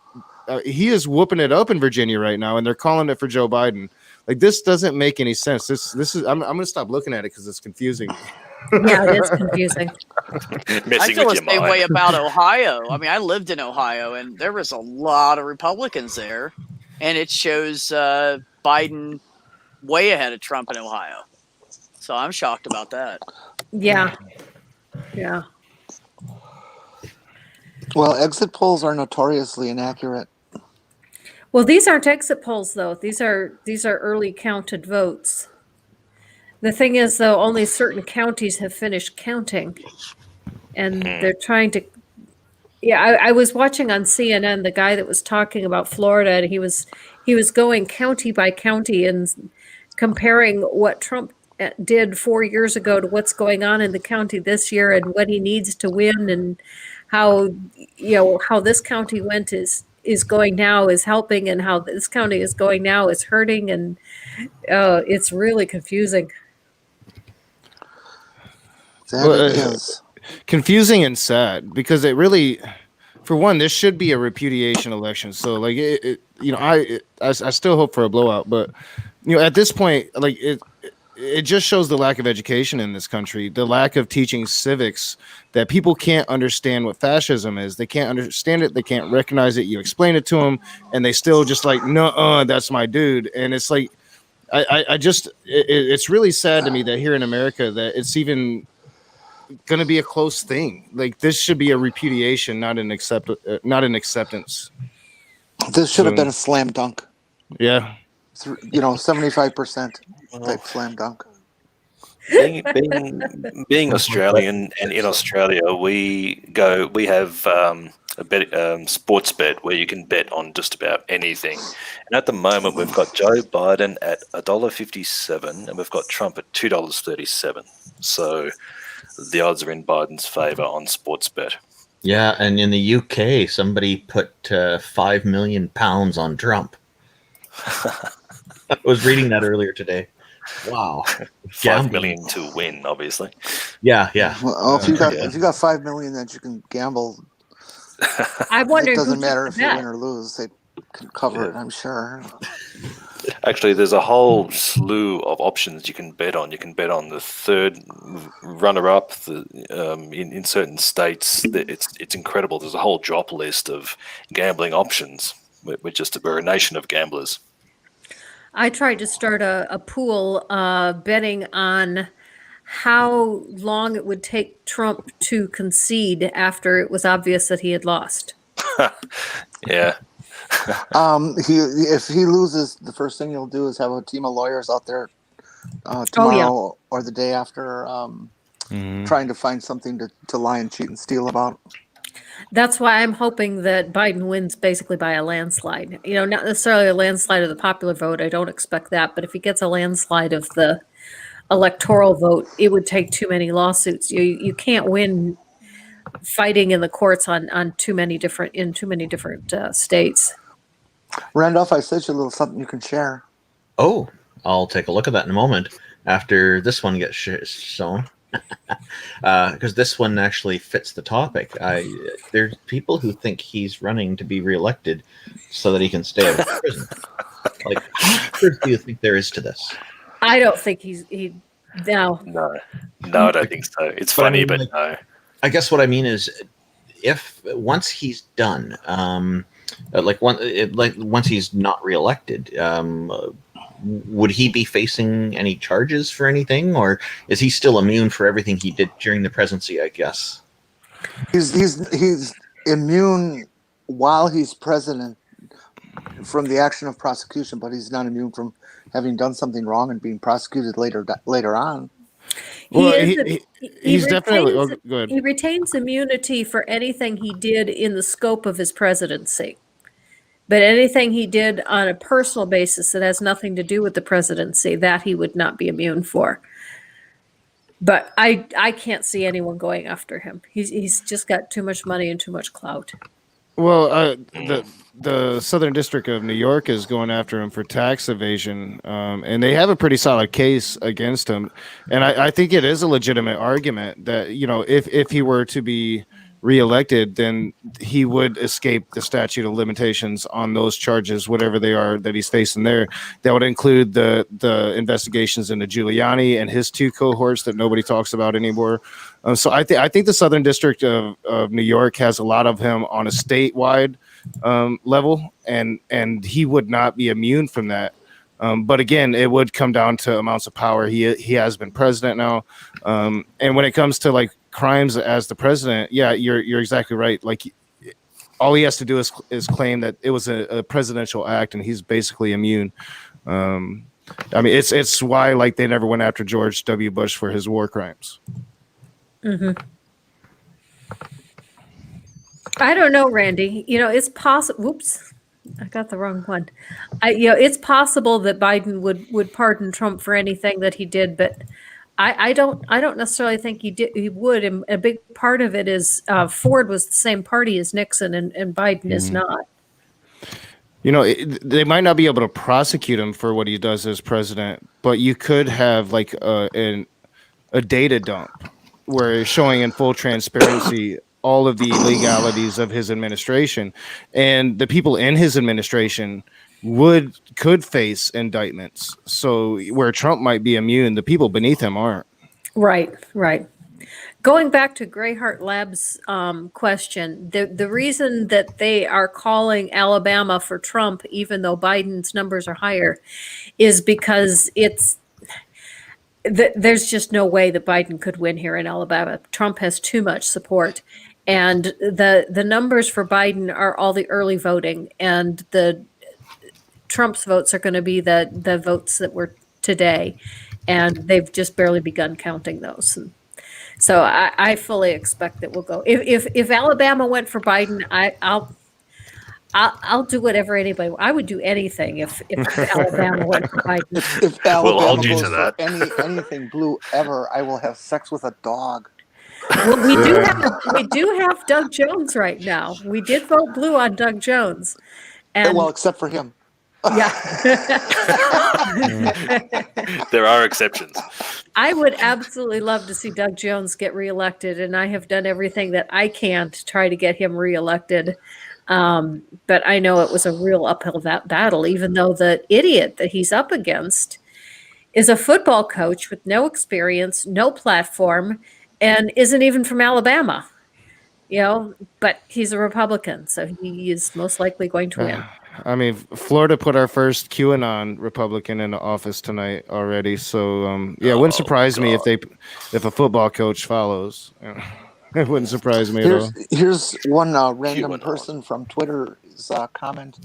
He is whooping it up in Virginia right now, and they're calling it for Joe Biden. Like, this doesn't make any sense. This is. I'm going to stop looking at it because it's confusing. Yeah, it is confusing. I feel the same way about Ohio. I mean, I lived in Ohio, and there was a lot of Republicans there, and it shows Biden way ahead of Trump in Ohio. So I'm shocked about that. Yeah. Well, exit polls are notoriously inaccurate. Well, these aren't exit polls, though. These are early counted votes. The thing is, though, only certain counties have finished counting, and they're trying to. Yeah, I was watching on CNN the guy that was talking about Florida, and he was going county by county and comparing what Trump did 4 years ago to what's going on in the county this year and what he needs to win, and how this county went is going now is helping, and how this county is going now is hurting, and it's really confusing. Confusing and sad, because it really, for one, this should be a repudiation election. So like I still hope for a blowout, but at this point, like it just shows the lack of education in this country, the lack of teaching civics, that people can't understand what fascism is. They can't understand it. They can't recognize it. You explain it to them and they still just like, no, that's my dude. And it's like, it's really sad to me that here in America that it's even going to be a close thing. Like this should be a repudiation, not an acceptance. This should have been a slam dunk. Yeah. 75% type slam dunk. Being Australian, and in Australia we have a bet, sports bet where you can bet on just about anything. And at the moment we've got Joe Biden at $1.57 and we've got Trump at $2.37. So the odds are in Biden's favour on sports bet. Yeah, and in the UK, somebody put £5 million on Trump. I was reading that earlier today. Wow, 5 million to win, obviously. Yeah. Well, if you got 5 million that you can gamble, I wonder. It doesn't matter if you win or lose; they can cover it. I'm sure. Actually, there's a whole slew of options you can bet on. You can bet on the third runner-up in certain states. It's incredible. There's a whole drop list of gambling options. We're a nation of gamblers. I tried to start a pool betting on how long it would take Trump to concede after it was obvious that he had lost. Yeah. If he loses, the first thing he'll do is have a team of lawyers out there tomorrow or the day after trying to find something to lie and cheat and steal about. That's why I'm hoping that Biden wins basically by a landslide. Not necessarily a landslide of the popular vote. I don't expect that. But if he gets a landslide of the electoral vote, it would take too many lawsuits. You can't win fighting in the courts on too many different states. Randolph, I sent you a little something you can share. Oh, I'll take a look at that in a moment after this one gets shown. Because this one actually fits the topic. There's people who think he's running to be reelected so that he can stay out of prison. Like, how much truth do you think there is to this? I don't think no. No, I don't think so. It's funny, but no. I guess what I mean is, if once he's done, once he's not reelected, would he be facing any charges for anything, or is he still immune for everything he did during the presidency? I guess he's immune while he's president from the action of prosecution, but he's not immune from having done something wrong and being prosecuted later on. Well, he's definitely. Oh, go ahead. He retains immunity for anything he did in the scope of his presidency. But anything he did on a personal basis that has nothing to do with the presidency, that he would not be immune for. But I can't see anyone going after him. He's just got too much money and too much clout. Well, the Southern District of New York is going after him for tax evasion, and they have a pretty solid case against him. And I think it is a legitimate argument that, if he were to be reelected, then he would escape the statute of limitations on those charges, whatever they are that he's facing there. That would include the investigations into Giuliani and his two cohorts that nobody talks about anymore. So I think the Southern District of New York has a lot of him on a statewide level, and he would not be immune from that. But again, it would come down to amounts of power. He has been president now, and when it comes to like crimes as the president, yeah, you're exactly right. Like, all he has to do is claim that it was a presidential act, and he's basically immune. I mean, it's why like they never went after George W. Bush for his war crimes. Mm-hmm. I don't know, Randy. It's possible. Whoops, I got the wrong one. It's possible that Biden would pardon Trump for anything that he did, but I don't necessarily think he would. And a big part of it is Ford was the same party as Nixon, and Biden is not. They might not be able to prosecute him for what he does as president, but you could have like a data dump where showing in full transparency all of the legalities of his administration, and the people in his administration could face indictments. So where Trump might be immune, the people beneath him aren't. Right, right. Going back to Greyheart Labs' question, the reason that they are calling Alabama for Trump, even though Biden's numbers are higher, is because there's just no way that Biden could win here in Alabama. Trump has too much support. And the numbers for Biden are all the early voting, and the Trump's votes are going to be the votes that were today. And they've just barely begun counting those. And so I fully expect that we'll go. If Alabama went for Biden, I'll do whatever anybody. I would do anything if Alabama went for Biden. If Alabama We'll hold you goes to for that. anything blue ever, I will have sex with a dog. Well, we do have Doug Jones right now. We did vote blue on Doug Jones, and Well, except for him. yeah. There are exceptions. I would absolutely love to see Doug Jones get reelected, and I have done everything that I can to try to get him reelected. But I know it was a real uphill battle, even though the idiot that he's up against is a football coach with no experience, no platform, and isn't even from Alabama. But he's a Republican, so he is most likely going to win. I mean, Florida put our first QAnon Republican into office tonight already. So, it wouldn't surprise me if a football coach follows. It wouldn't surprise me at all. Here's one random QAnon. person from Twitter's comment.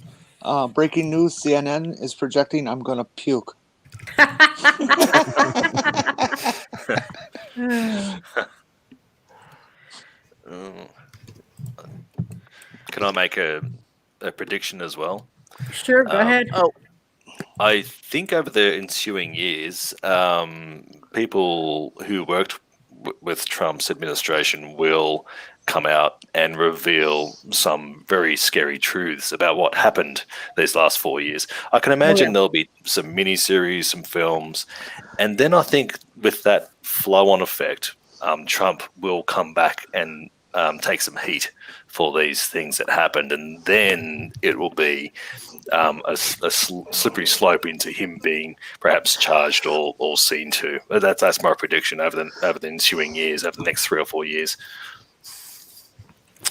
Breaking news: CNN is projecting I'm going to puke. Can I make a prediction as well? Sure, go ahead. I think over the ensuing years, people who worked with Trump's administration will come out and reveal some very scary truths about what happened these last 4 years. I can imagine there'll be some miniseries, some films, and then I think with that flow-on effect, Trump will come back and take some heat for these things that happened, and then it will be a slippery slope into him being perhaps charged or seen to. That's my prediction over the ensuing years, over the next 3 or 4 years.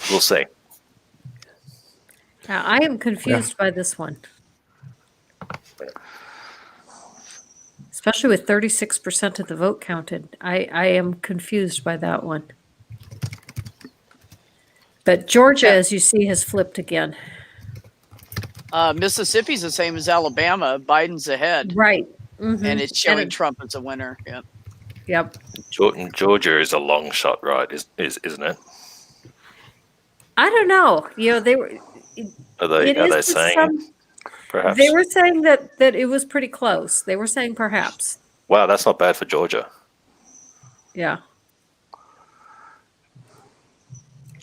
We'll see. Now, I am confused by this one, especially with 36% of the vote counted. I am confused by that one. But Georgia, as you see, has flipped again. Mississippi's the same as Alabama. Biden's ahead. Right. Mm-hmm. And it's showing Trump as a winner. Yep. Yep. Georgia is a long shot, right? Isn't it? I don't know. They were. Are they saying? Perhaps they were saying that it was pretty close. They were saying perhaps. Wow, that's not bad for Georgia. Yeah.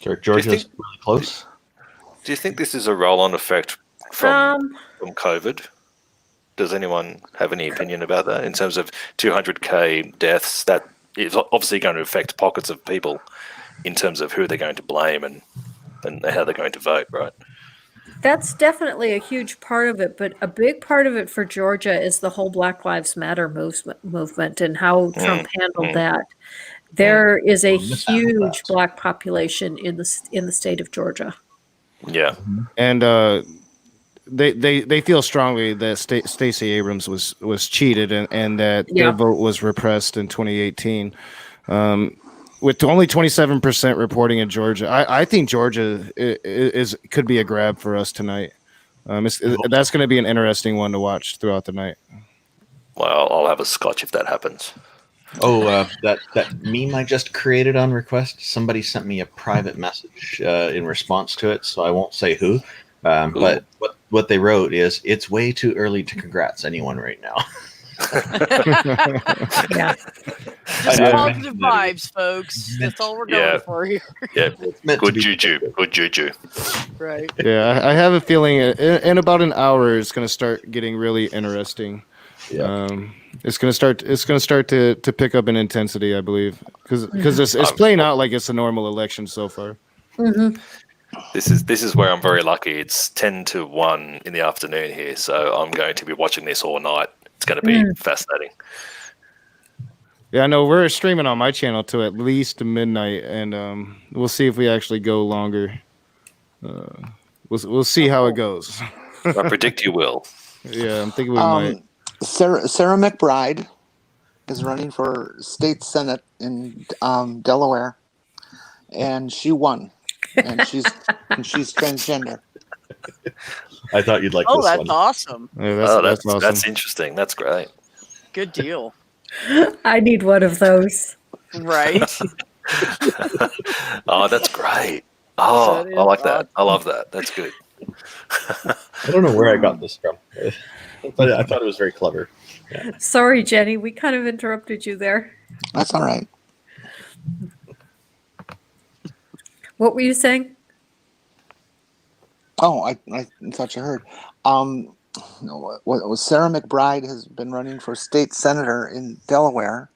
Georgia's really close. Do you think this is a roll-on effect from COVID? Does anyone have any opinion about that in terms of 200K deaths? That is obviously going to affect pockets of people in terms of who they're going to blame and how they're going to vote, right? That's definitely a huge part of it, but a big part of it for Georgia is the whole Black Lives Matter movement and how Trump handled that. There is a huge Black population in the state of Georgia. Yeah, and they feel strongly that Stacey Abrams was cheated and that their vote was repressed in 2018. With only 27% reporting in Georgia, I think Georgia could be a grab for us tonight. That's going to be an interesting one to watch throughout the night. Well, I'll have a scotch if that happens. Oh, that meme I just created on request, somebody sent me a private message in response to it, so I won't say who. But what they wrote is, it's way too early to congrats anyone right now. Yeah. Just positive vibes, folks. That's all we're going for here. Yeah, good juju. Good juju. Right. Yeah, I have a feeling in about an hour it's going to start getting really interesting. Yeah. It's going to start to pick up in intensity, I believe, because it's playing out like it's a normal election so far. Mhm. This is where I'm very lucky. It's 10 to 1 in the afternoon here, so I'm going to be watching this all night. It's going to be fascinating. Yeah, I know we're streaming on my channel to at least midnight, and we'll see if we actually go longer. We'll see how it goes. I predict you will. Yeah, I'm thinking we might. Sarah McBride is running for state senate in Delaware, and she won, and she's transgender. I thought you'd like Oh, this that's one. awesome. Yeah, That's awesome. that's interesting. That's great. Good deal. I need one of those. Right. Oh, that's great. Oh, That I like is that. I love that. That's good. I don't know where I got this from, but I thought it was very clever. Sorry, Jenny, we kind of interrupted you there. That's all right. What were you saying? Oh, I thought you heard. No, what was Sarah McBride has been running for state senator in Delaware,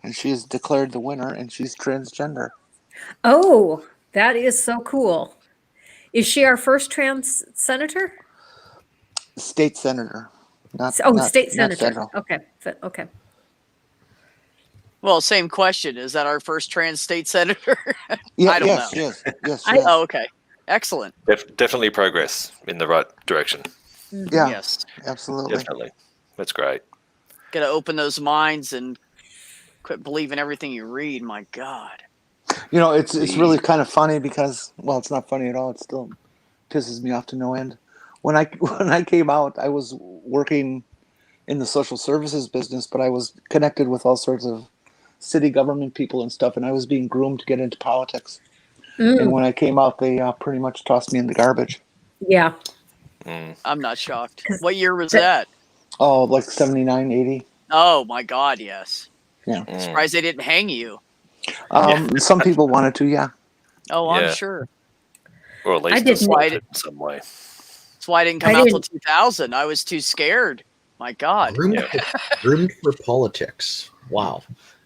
and she's declared the winner, and she's transgender. Oh, that is so cool. Is she our first trans senator? State senator, not State not senator. federal. Okay. Okay. Well, same question. Is that our first trans state senator? Yeah, I don't yes, know. yes. Oh, okay. Excellent. Definitely progress in the right direction. Yeah, Yes. absolutely. Definitely. That's great. Got to open those minds and quit believing everything you read. My God. You know, it's really kind of funny because, well, it's not funny at all. It still pisses me off to no end. When I came out, I was working in the social services business, but I was connected with all sorts of city government people and stuff, and I was being groomed to get into politics. And when I came out, they pretty much tossed me in the garbage. Yeah. I'm not shocked. What year was that? Oh, like 79, 80. Oh, my God, yes. Yeah. Surprised they didn't hang you. Some people wanted to, yeah. Oh, I'm Yeah. sure. Or at I least didn't- assaulted in some way. That's why I didn't come out till 2000. I was too scared. My God. Groomed for politics. Wow.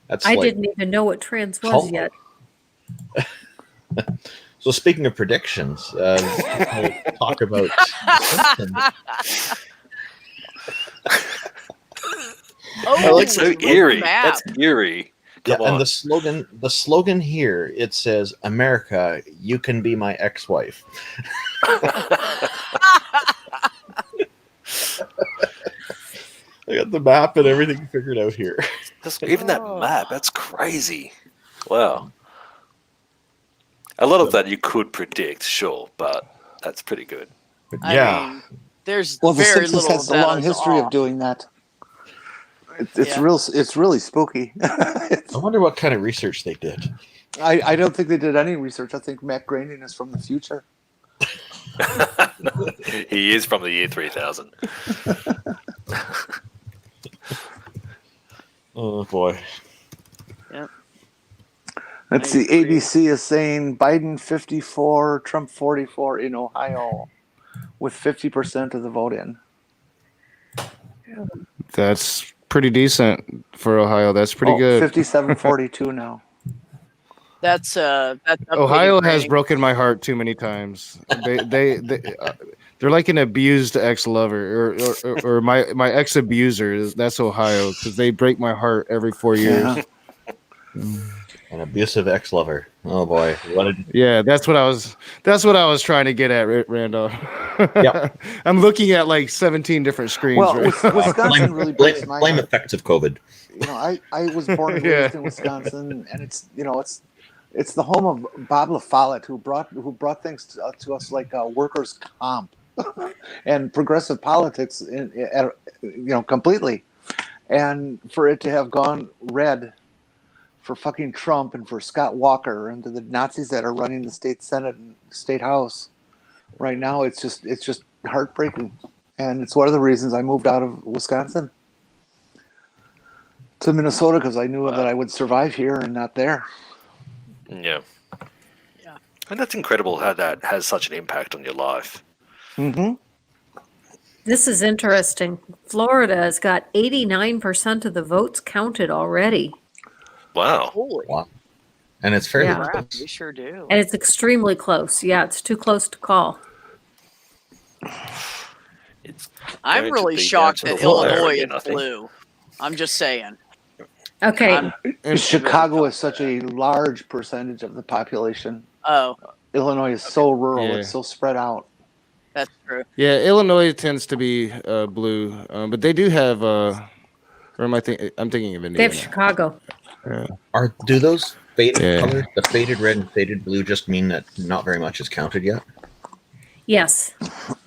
That's I like, didn't even know what trans was cult. yet. So speaking of predictions, we'll talk about Oh, That's so look at eerie. that. That's eerie. Come on. and the slogan here, it says, "America, you can be my ex-wife." I got the map and everything figured out here. Even that map, that's crazy. Wow. A lot of that you could predict, sure, but that's pretty good. I mean, there's Well, the very Simpsons little has a that long is history of off. doing that. It's Yeah. real. It's really spooky. I wonder what kind of research they did. I don't think they did any research. I think Matt Groening is from the future. He is from the year 3000. Oh boy. Let's see. ABC is saying Biden 54, Trump 44 in Ohio, with 50% of the vote in. That's pretty decent for Ohio. That's pretty good. 57-42 now. That's Ohio has updating broken my heart too many times. They're like an abused ex-lover or my ex-abuser. That's Ohio because they break my heart every 4 years. Yeah. An abusive ex-lover. Oh boy. Yeah, that's what I was trying to get at, Randolph. Yep. I'm looking at like 17 different screens. Well, right? Wisconsin really breaks my blame heart. effects of COVID. You know, I was born and Yeah. raised in Wisconsin, and it's the home of Bob LaFollette, who brought things to us like workers' comp and progressive politics, completely. And for it to have gone red for fucking Trump and for Scott Walker and to the Nazis that are running the state Senate and state House right now, it's just heartbreaking. And it's one of the reasons I moved out of Wisconsin to Minnesota, because I knew that I would survive here and not there. Yeah. And that's incredible how that has such an impact on your life. Mm-hmm. This is interesting. Florida has got 89% of the votes counted already. Wow. Holy. Wow. And it's fairly Yeah. Crap, close. we sure do. And it's extremely close. Yeah, it's too close to call. It's I'm going to really be shocked down to that the wire Illinois again, I is think. blue. I'm just saying. Okay. And Chicago is such a large percentage of the population. Oh, Illinois is so rural; Yeah. it's so spread out. that's true. yeah, Illinois tends to be blue, but they do have. Or am I thinking? I'm thinking of They Indiana. have Chicago. Do those faded Yeah. colors, the faded red and faded blue, just mean that not very much is counted yet? Yes.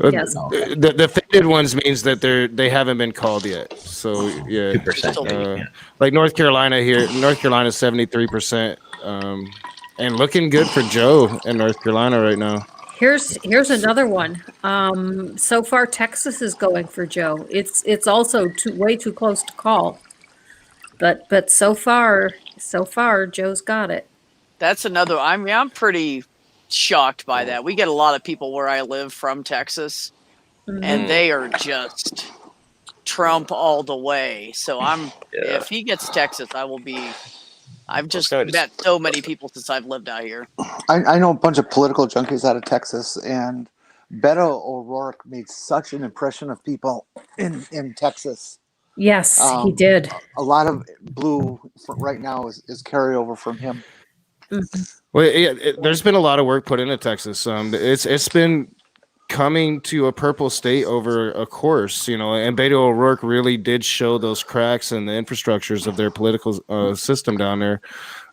Uh, Yes. The faded ones means that they haven't been called yet. So yeah, 2%. like North Carolina here. North Carolina 73%, and looking good for Joe in North Carolina right now. Here's another one. So far, Texas is going for Joe. It's also way too close to call. But so far, Joe's got it. That's another. I'm pretty shocked by that. We get a lot of people where I live from Texas, and they are just Trump all the way. So if he gets Texas, I will be. I've just met so many people since I've lived out here. I know a bunch of political junkies out of Texas, and Beto O'Rourke made such an impression of people in Texas. Yes, he did. A lot of blue right now is carryover from him. Well, yeah, there's been a lot of work put into Texas. It's been coming to a purple state over a course, and Beto O'Rourke really did show those cracks in the infrastructures of their political system down there.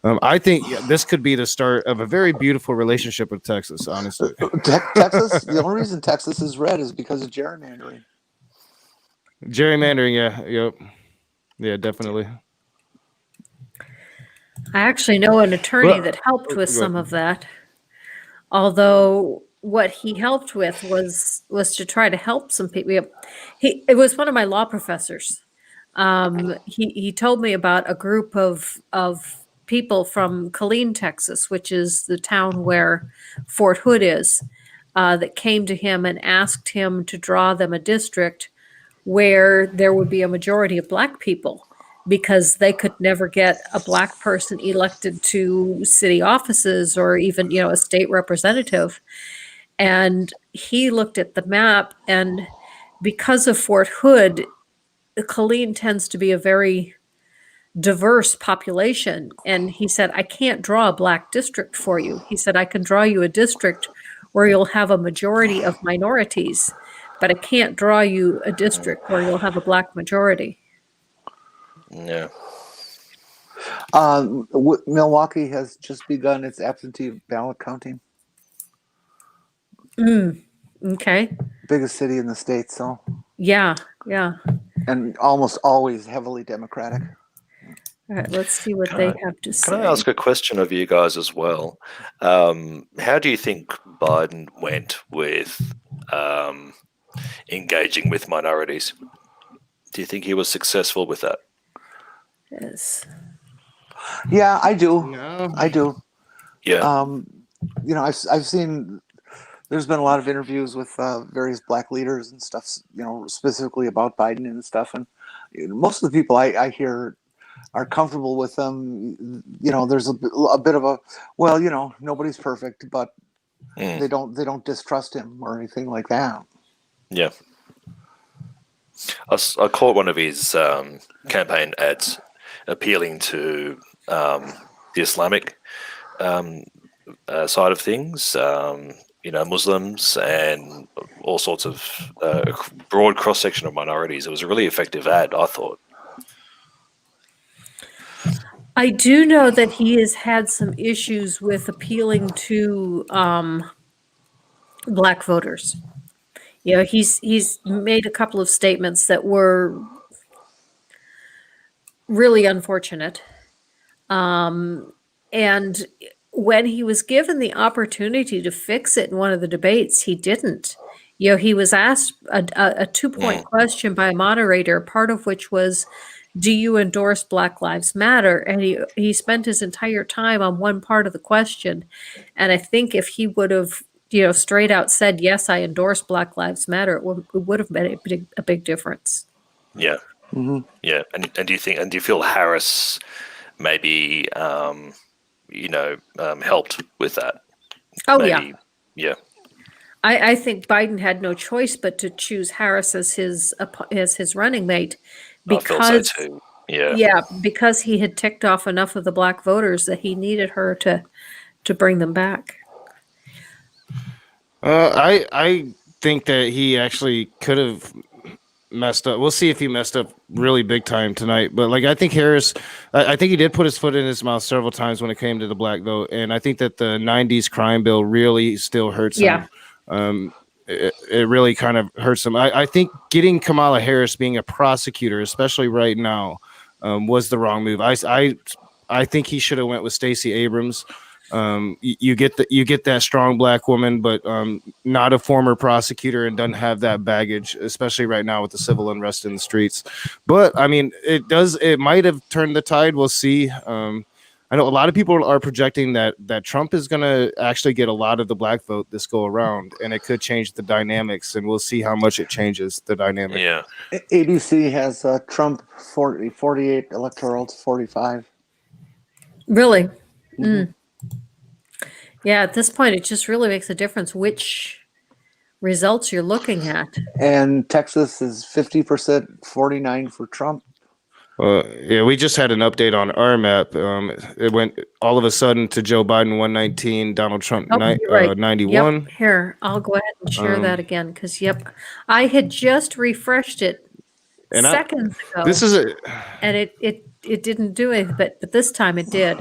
I think this could be the start of a very beautiful relationship with Texas, honestly. Texas, the only reason Texas is red is because of gerrymandering. Gerrymandering, yeah, definitely. I actually know an attorney that helped with some of that. Although what he helped with was to try to help some people. It was one of my law professors. He told me about a group of people from Killeen, Texas, which is the town where Fort Hood is, that came to him and asked him to draw them a district where there would be a majority of Black people, because they could never get a Black person elected to city offices or even, a state representative. And he looked at the map, and because of Fort Hood, Killeen tends to be a very diverse population. And he said, I can't draw a Black district for you. He said, I can draw you a district where you'll have a majority of minorities, but I can't draw you a district where you'll have a Black majority. Yeah. Milwaukee has just begun its absentee ballot counting. Okay. Biggest city in the state, so. Yeah. And almost always heavily Democratic. All right, let's see what they have to say. Can I ask a question of you guys as well? How do you think Biden went with engaging with minorities? Do you think he was successful with that? Yes. Yeah, I do. No. I do. Yeah. I've seen. There's been a lot of interviews with various Black leaders and stuff. Specifically about Biden and stuff. And most of the people I hear are comfortable with them. There's a bit of a nobody's perfect, but they don't distrust him or anything like that. Yeah. I caught one of his campaign ads appealing to the Islamic side of things, Muslims and all sorts of broad cross-section of minorities. It was a really effective ad, I thought. I do know that he has had some issues with appealing to Black voters. He's made a couple of statements that were really unfortunate. And when he was given the opportunity to fix it in one of the debates, he didn't. He was asked a 2-point question by a moderator, part of which was, do you endorse Black Lives Matter? And he spent his entire time on one part of the question. And I think if he would have, straight out said, yes, I endorse Black Lives Matter, it would have made a big difference. Yeah. Mm-hmm. Yeah. And do you feel Harris maybe helped with that. Oh, Maybe, yeah. I think Biden had no choice but to choose Harris as his running mate I feel so too. Yeah. Because he had ticked off enough of the black voters that he needed her to bring them back. I think that he actually could have messed up. We'll see if he messed up really big time tonight. But like, I think Harris, I think he did put his foot in his mouth several times when it came to the black vote, and I think that the '90s crime bill really still hurts him. It really kind of hurts him. I think getting Kamala Harris being a prosecutor, especially right now, was the wrong move. I think he should have went with Stacey Abrams. You get that strong black woman, but not a former prosecutor and doesn't have that baggage, especially right now with the civil unrest in the streets. But I mean, it might have turned the tide. We'll see. I know a lot of people are projecting that Trump is going to actually get a lot of the black vote this go around, and it could change the dynamics, and we'll see how much it changes the dynamic. Yeah. ABC has Trump 48 electoral to 45. Really? Mhm. Yeah, at this point, it just really makes a difference which results you're looking at. And Texas is 50%, 49 for Trump. Yeah, we just had an update on our map. It went all of a sudden to Joe Biden 119, Donald Trump You're right. 91. Yep. Here, I'll go ahead and share that again because I had just refreshed it And seconds ago. This is and it didn't do it, but this time it did.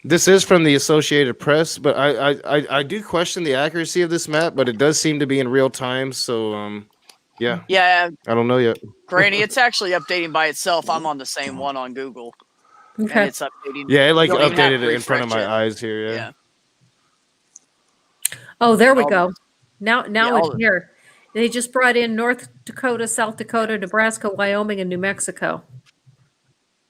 This is from the Associated Press, but I do question the accuracy of this map, but it does seem to be in real time. So yeah, I don't know yet. Granny, it's actually updating by itself. I'm on the same one on Google. Okay. And it's updating. Yeah, it like You don't even have updated to it in front of my refresh it. eyes here. Yeah. Oh, there we All go. Now all it's here. They just brought in North Dakota, South Dakota, Nebraska, Wyoming, and New Mexico.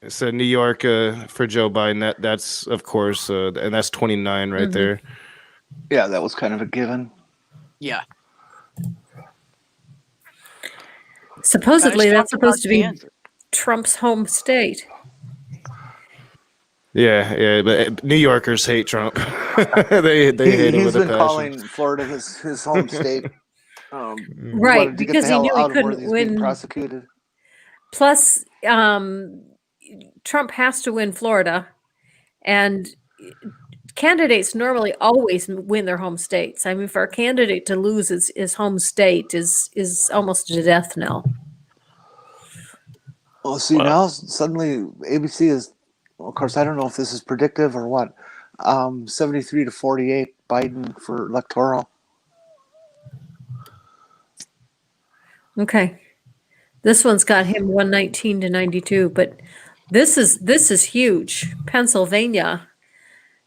It said New York for Joe Biden. That's of course, and that's 29 right there. Yeah, that was kind of a given. Yeah. Supposedly, Kinda that's shocked about supposed to the be answer. Trump's home state. Yeah, but New Yorkers hate Trump. they hate him He's with a been passion. calling Florida his home state. Right, wanted to get because the he hell knew he out of where couldn't he's being win. prosecuted. Plus, Trump has to win Florida, and candidates normally always win their home states. I mean, for a candidate to lose his home state is almost a death knell. Well, see, Wow. now suddenly ABC is, of course, I don't know if this is predictive or what, 73 to 48 Biden for electoral. Okay. This one's got him 119 to 92, but this is huge. Pennsylvania.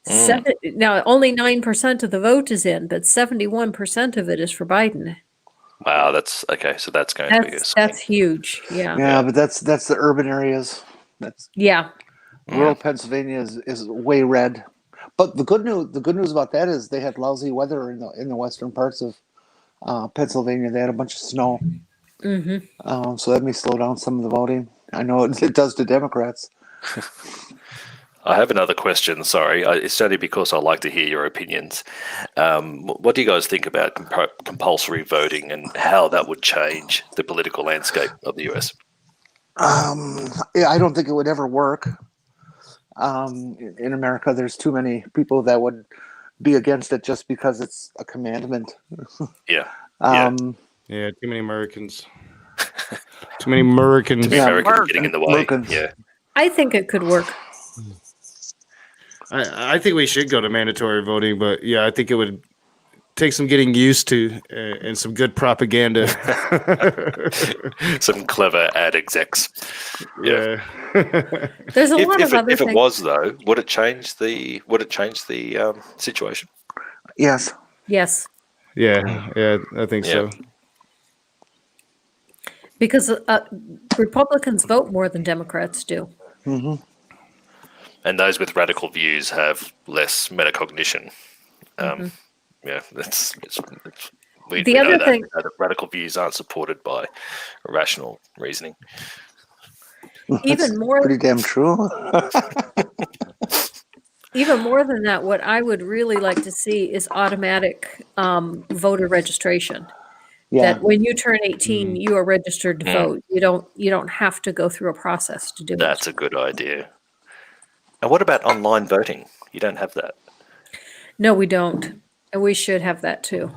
Now only 9% of the vote is in, but 71% of it is for Biden. Wow, that's okay. So that's going to be a swing. That's huge. Yeah. Yeah, but that's the urban areas. That's Yeah. rural Pennsylvania is way red. But the good news about that is they had lousy weather in the western parts of Pennsylvania. They had a bunch of snow. Mm-hmm. So that may slow down some of the voting. I know it does to Democrats. I have another question. Sorry, it's only because I like to hear your opinions. What do you guys think about compulsory voting and how that would change the political landscape of the US? Yeah, I don't think it would ever work. In America, there's too many people that would be against it just because it's a commandment. Yeah. Yeah, too many Americans. Too many Americans. To be Americans getting in the way. Americans. Yeah. I think it could work. I think we should go to mandatory voting, but yeah, I think it would take some getting used to and some good propaganda. Some clever ad execs. Yeah. There's a lot of other if things. it was though, would it change the situation? Yes. Yes, Yeah, I think so. because Republicans vote more than Democrats do. Mm-hmm. And those with radical views have less metacognition. Yeah, we The know other that. thing- We know that radical views aren't supported by rational reasoning. Even more. Pretty damn true. Even more than that, what I would really like to see is automatic voter registration. Yeah. That when you turn 18, you are registered to Mm. vote. You don't have to go through a process to do That's it. a good idea. And what about online voting? You don't have that. No, we don't. And we should have that too.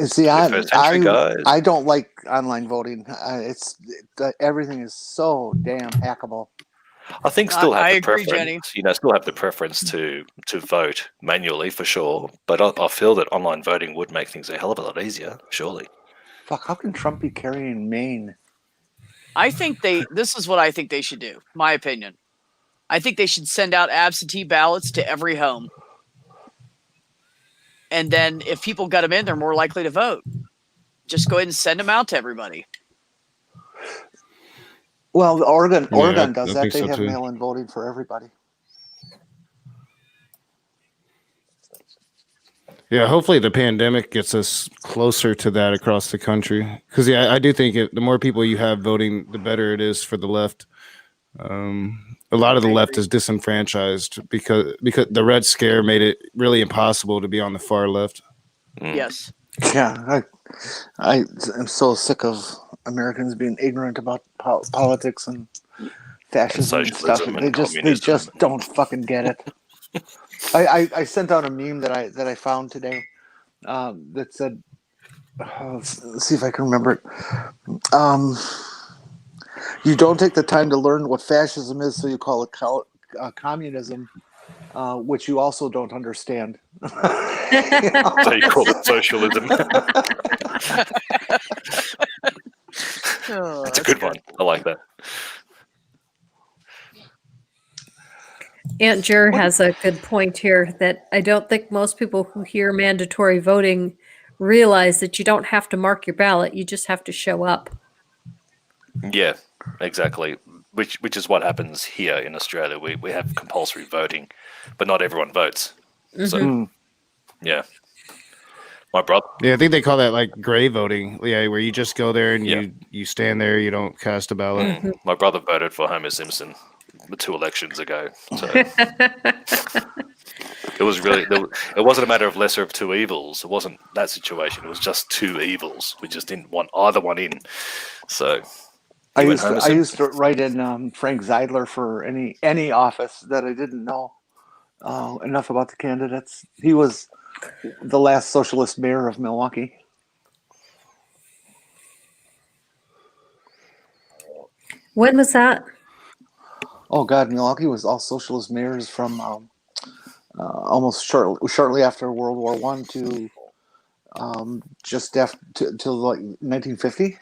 See, 21st century, guys. I don't like online voting. Everything is so damn hackable. I think still have I the agree, preference. Jenny. Still have the preference to vote manually for sure. But I feel that online voting would make things a hell of a lot easier. Surely. Fuck, how can Trump be carrying Maine? I think this is what I think they should do. My opinion. I think they should send out absentee ballots to every home. And then if people got them in, they're more likely to vote. Just go ahead and send them out to everybody. Well, Oregon I does that. think They so have too. mail-in voting for everybody. Yeah, hopefully the pandemic gets us closer to that across the country. Because yeah, I do think the more people you have voting, the better it is for the left. A lot of the left is disenfranchised because the Red Scare made it really impossible to be on the far left. Mm. Yes. Yeah, I am so sick of Americans being ignorant about politics and fascism and stuff. socialism They and just communism. don't fucking get it. I sent out a meme that I found today that said, let's see if I can remember it. You don't take the time to learn what fascism is, so you call it communism, which you also don't understand. So you call it socialism. Oh, That's a good one. I like that. Aunt Jer has a good point here that I don't think most people who hear mandatory voting realize that you don't have to mark your ballot. You just have to show up. Yeah, exactly. Which is what happens here in Australia. We have compulsory voting, but not everyone votes. So yeah. My brother. Yeah, I think they call that like gray voting. Yeah, where you just go there and you stand there, you don't cast a ballot. My brother voted for Homer Simpson 2 elections ago. So it was really it wasn't a matter of lesser of two evils. It wasn't that situation. It was just 2 evils. We just didn't want either one in. So I used to write in Frank Zeidler for any office that I didn't know enough about the candidates. He was the last socialist mayor of Milwaukee. When was that? Oh God, Milwaukee was all socialist mayors from almost shortly after World War I to just after till like 1950.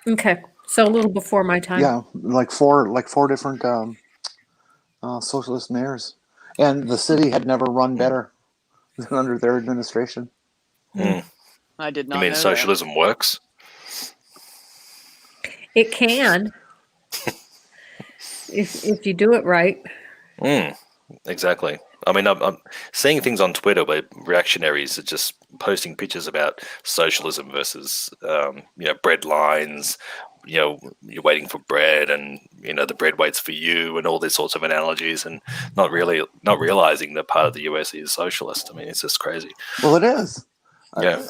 Okay, so a little before my time. Yeah, like four different socialist mayors, and the city had never run better than under their administration. I did not You mean know socialism works? It can, if you do it right. Exactly. I mean, I'm seeing things on Twitter where reactionaries are just posting pictures about socialism versus, bread lines. You're waiting for bread, and the bread waits for you, and all these sorts of analogies, and not realizing that part of the US is socialist. I mean, it's just crazy. Well, it is. Yeah.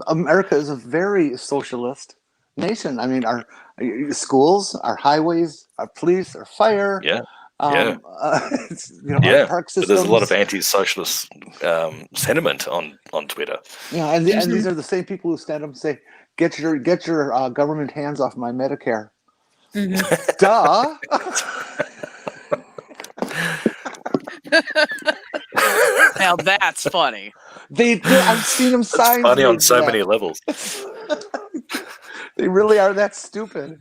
America is a very socialist nation. I mean, our schools, our highways, our police, our fire. Yeah. Our park systems. But there's a lot of anti-socialist sentiment on Twitter. Yeah, and these are the same people who stand up and say, "Get your government hands off my Medicare." Duh. Now that's funny. I've seen them sign. Funny on so many levels. They really are that stupid.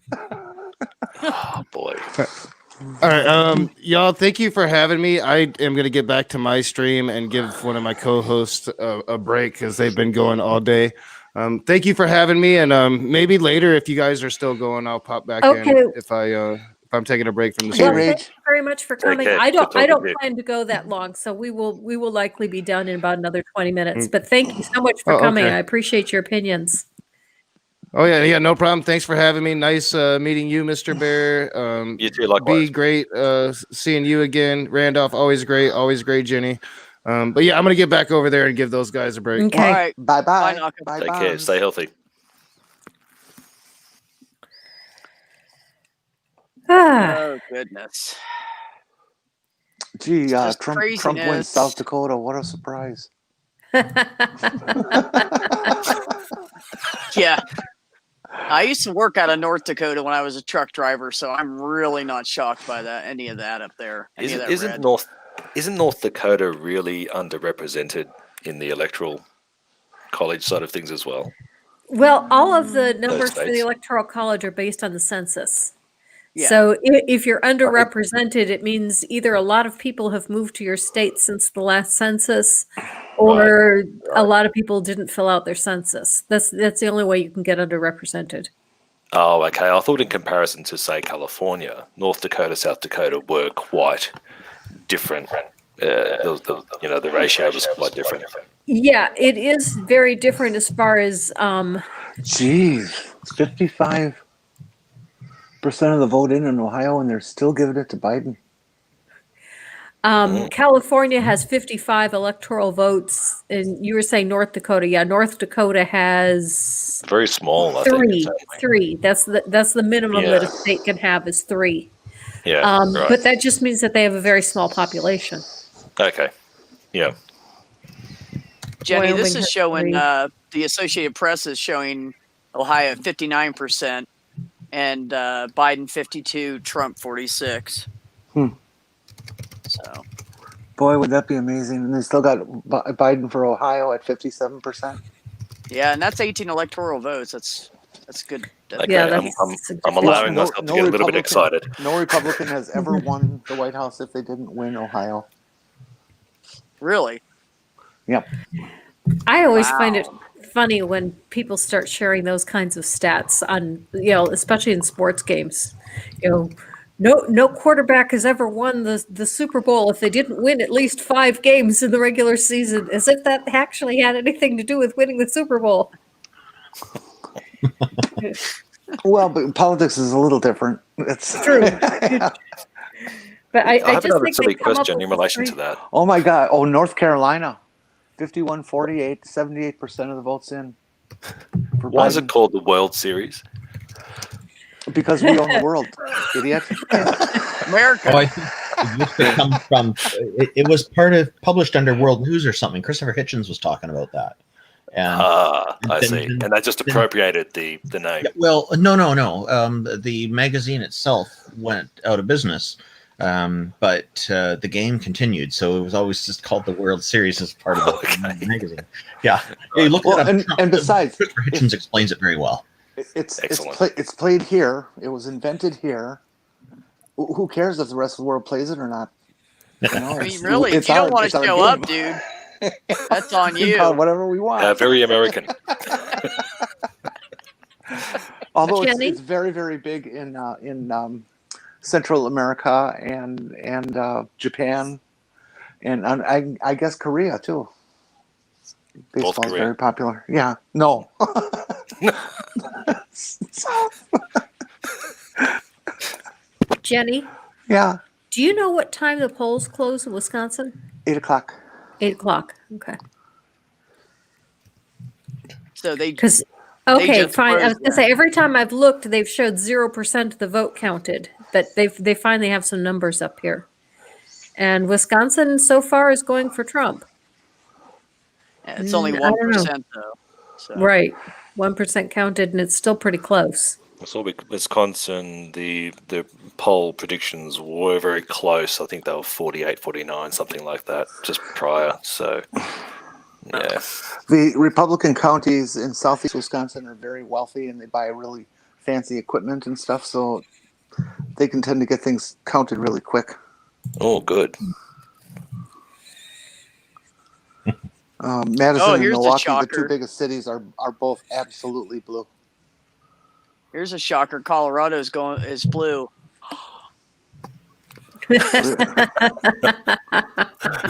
Oh boy. All right, y'all, thank you for having me. I am going to get back to my stream and give one of my co-hosts a break because they've been going all day. Thank you for having me, and maybe later, if you guys are still going, I'll pop back in if I'm taking a break from the stream. Well, thank you very much for coming. Okay. I don't plan to go that long, so we will likely be done in about another 20 minutes. But thank you so much for coming. Okay. I appreciate your opinions. Oh yeah, no problem. Thanks for having me. Nice meeting you, Mr. Bear. You too, likewise. Be great seeing you again, Randolph. Always great, Jenny. But yeah, I'm gonna get back over there and give those guys a break. Okay. All right. Bye bye. Knockin'. Bye Take care. Stay healthy. Oh goodness. Gee, just Trump wins craziness. South Dakota. What a surprise. Yeah. I used to work out of North Dakota when I was a truck driver, so I'm really not shocked by that. Any of that up there. Isn't North Dakota really underrepresented in the electoral college side of things as well? Well, all of the numbers for the states. Electoral College are based on the census. Yeah. So if you're underrepresented, it means either a lot of people have moved to your state since the last census, or a lot of people didn't fill out their census. That's the only way you can get underrepresented. Oh, okay. I thought in comparison to, say, California, North Dakota, South Dakota were quite different. The ratio was quite different. Yeah, it is very different as far as Jeez, 55% of the vote in Ohio, and they're still giving it to Biden. California has 55 electoral votes, and you were saying North Dakota. Yeah, North Dakota has Very small, I three. think. Three. That's the minimum Yeah. that a state can have is 3. Yeah, right. But that just means that they have a very small population. Okay. Yeah. Jenny, this Wyoming is has showing 3. the Associated Press is showing Ohio 59% and Biden 52, Trump 46. So, Boy, would that be amazing. And they still got Biden for Ohio at 57%. yeah, and that's 18 electoral votes. That's good. Okay. Yeah, I'm allowing No- myself no to get a little bit Republican- excited. No Republican has ever won the White House if they didn't win Ohio. Really? Yep. I always find it funny when people start sharing those kinds of stats on, especially in sports games. No quarterback has ever won the Super Bowl if they didn't win at least 5 games in the regular season, as if that actually had anything to do with winning the Super Bowl. Well, but politics is a little different. It's True. But I I have just another think silly they come up question with in this relation great- to that. Oh my God! Oh, North Carolina, 51-48, 78% of the votes in. For Why is Biden. it called the World Series? Because we own the world, idiot. America. Oh, I think it used to come from. It was published under World News or something. Christopher Hitchens was talking about that. And I see. And they just appropriated the name. yeah, well, no. The magazine itself went out of business, but the game continued. So it was always just called the World Series as part of the magazine. Yeah, you look Well, it up. and besides, Christopher Hitchens explains it very well. it's Excellent. played here. It was invented here. Who cares if the rest of the world plays it or not? You know, I mean, really, if you don't want to show up, dude, that's on we can you. call it whatever we want. Very American. Although Jenny? it's very, very big in Central America and Japan, and I guess Korea too. Baseball's Korea. very popular. Yeah. No. Jenny, Yeah. do you know what time the polls close in Wisconsin? 8:00. 8:00. Okay. So they Because They okay, just fine. I froze was gonna say every time I've looked, they've showed 0% of the vote counted, but they finally have some numbers up here. And Wisconsin so far is going for Trump. it's only I don't know. 1% though. So. Right. 1% counted, and it's still pretty close. I saw Wisconsin, the poll predictions were very close. I think they were 48, 49, something like that, just prior. So, yeah. The Republican counties in southeast Wisconsin are very wealthy, and they buy really fancy equipment and stuff, so they can tend to get things counted really quick. Oh, good. Madison and here's the Milwaukee, the two shocker. biggest cities, are both absolutely blue. Here's a shocker. Colorado is blue.